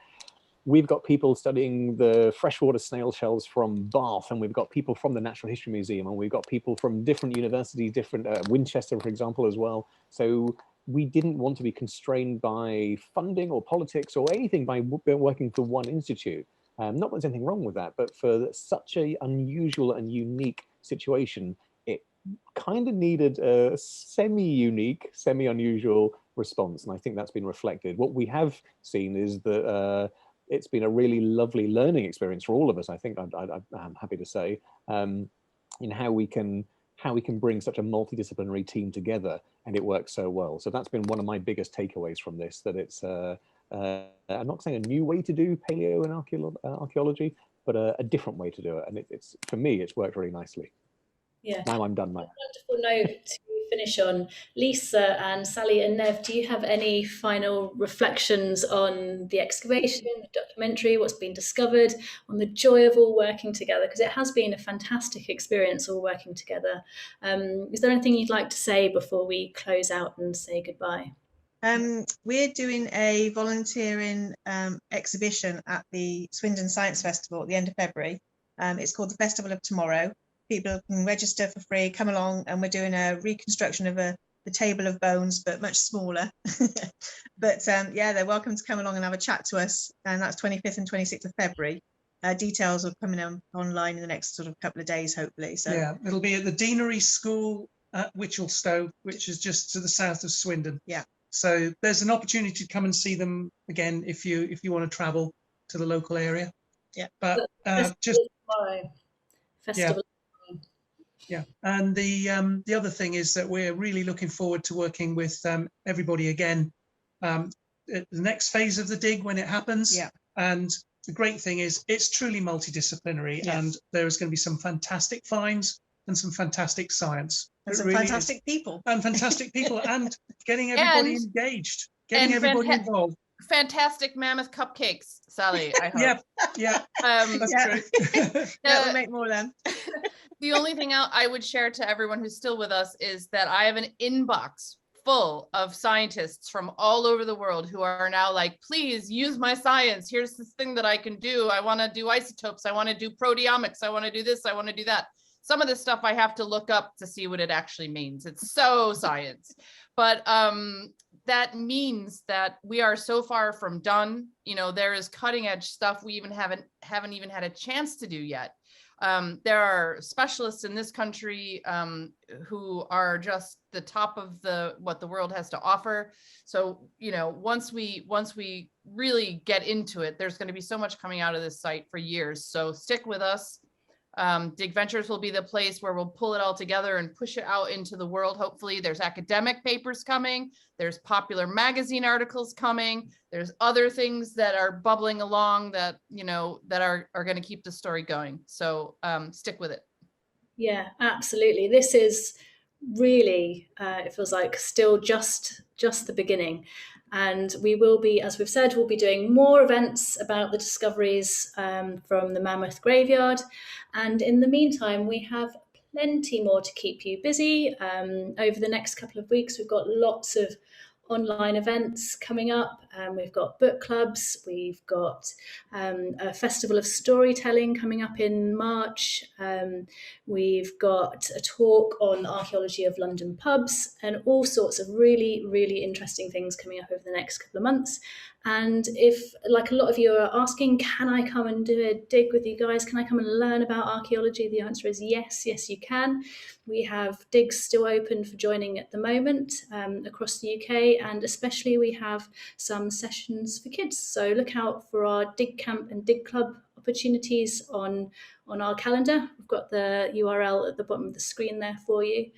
we've got people studying the freshwater snail shells from Bath, and we've got people from the Natural History Museum, and we've got people from different universities, different Winchester, for example, as well. So we didn't want to be constrained by funding or politics or anything by working for one institute. Not that there's anything wrong with that, but for such an unusual and unique situation, it kind of needed a semi-unique, semi-unusual response, and I think that's been reflected. What we have seen is that it's been a really lovely learning experience for all of us. I think I'm happy to say, in how we can bring such a multidisciplinary team together, and it works so well. So that's been one of my biggest takeaways from this. That it's I'm not saying a new way to do paleo and archaeology, but a different way to do it. And it's for me, it's worked really nicely. Yeah. Now I'm done, Mike. Wonderful note to finish on. Lisa and Sally and Nev, do you have any final reflections on the excavation, the documentary, what's been discovered, on the joy of all working together? Because it has been a fantastic experience all working together. Is there anything you'd like to say before we close out and say goodbye? We're doing a volunteering exhibition at the Swindon Science Festival at the end of February. It's called the Festival of Tomorrow. People can register for free, come along, and we're doing a reconstruction of the table of bones, but much smaller. But yeah, they're welcome to come along and have a chat to us, and that's 25th and 26th of February. Details are coming online in the next sort of couple of days, hopefully. So yeah, it'll be at the Deanery School at Witchelstowe, which is just to the south of Swindon. Yeah. So there's an opportunity to come and see them again if you want to travel to the local area. Yeah. But just tomorrow. Festival. Yeah. Yeah, and the other thing is that we're really looking forward to working with everybody again at the next phase of the dig when it happens. Yeah. And the great thing is it's truly multidisciplinary, yes. and there is going to be some fantastic finds and some fantastic science. And some fantastic people. And fantastic people, and getting everybody engaged, getting everybody involved. Fantastic mammoth cupcakes, Sally, I hope. Yeah, that's true. Yeah, we'll make more of them. The only thing I would share to everyone who's still with us is that I have an inbox full of scientists from all over the world who are now like, please use my science. Here's this thing that I can do. I want to do isotopes. I want to do proteomics. I want to do this. I want to do that. Some of this stuff I have to look up to see what it actually means. It's so science. But that means that we are so far from done. You know, there is cutting edge stuff we even haven't even had a chance to do yet. There are specialists in this country who are just the top of what the world has to offer. So, you know, once we really get into it, there's going to be so much coming out of this site for years. So stick with us. DigVentures will be the place where we'll pull it all together and push it out into the world. Hopefully there's academic papers coming, there's popular magazine articles coming, there's other things that are bubbling along that, you know, that are going to keep the story going. So stick with it. Yeah, absolutely. This is really, it feels like still just the beginning. And we will be, as we've said, we'll be doing more events about the discoveries from the Mammoth Graveyard. And in the meantime, we have plenty more to keep you busy. Over the next couple of weeks, we've got lots of online events coming up. We've got book clubs, we've got a festival of storytelling coming up in March. We've got a talk on archaeology of London pubs, and all sorts of really, really interesting things coming up over the next couple of months. And if, like a lot of you are asking, can I come and do a dig with you guys? Can I come and learn about archaeology? The answer is yes, yes, you can. We have digs still open for joining at the moment across the UK, and especially we have some sessions for kids. So look out for our dig camp and dig club opportunities on our calendar. We've got the URL at the bottom of the screen there for you.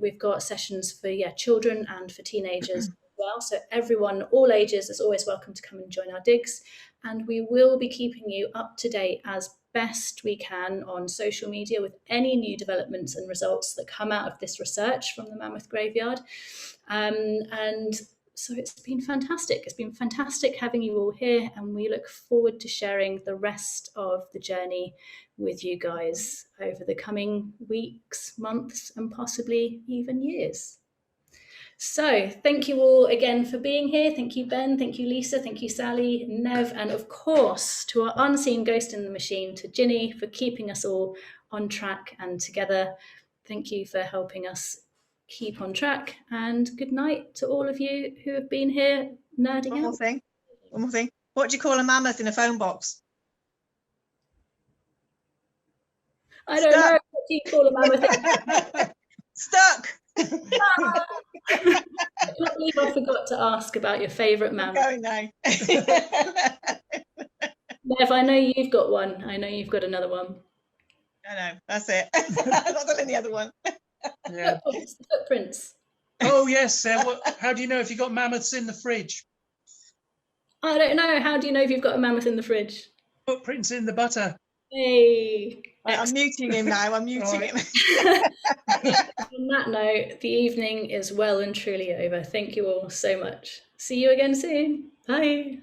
We've got sessions for children and for teenagers as well. So everyone, all ages, is always welcome to come and join our digs. And we will be keeping you up to date as best we can on social media with any new developments and results that come out of this research from the Mammoth Graveyard. And so it's been fantastic. It's been fantastic having you all here, and we look forward to sharing the rest of the journey with you guys over the coming weeks, months, and possibly even years. So thank you all again for being here. Thank you, Ben. Thank you, Lisa. Thank you, Sally, Nev, and of course to our unseen ghost in the machine, to Ginny, for keeping us all on track and together. Thank you for helping us keep on track, and good night to all of you who have been here nerding out. One more thing. What do you call a mammoth in a phone box? I don't know. What do you call a mammoth? Stuck. I can't believe I forgot to ask about your favourite mammoth. Going now. Nev, I know you've got one. I know you've got another one. I know, that's it. I've not done any other one. Yeah. Footprints. Oh yes. How do you know if you've got mammoths in the fridge? I don't know. How do you know if you've got a mammoth in the fridge? Footprints in the butter. Hey. I'm muting him now. I'm muting him. On that note, the evening is well and truly over. Thank you all so much. See you again soon. Bye.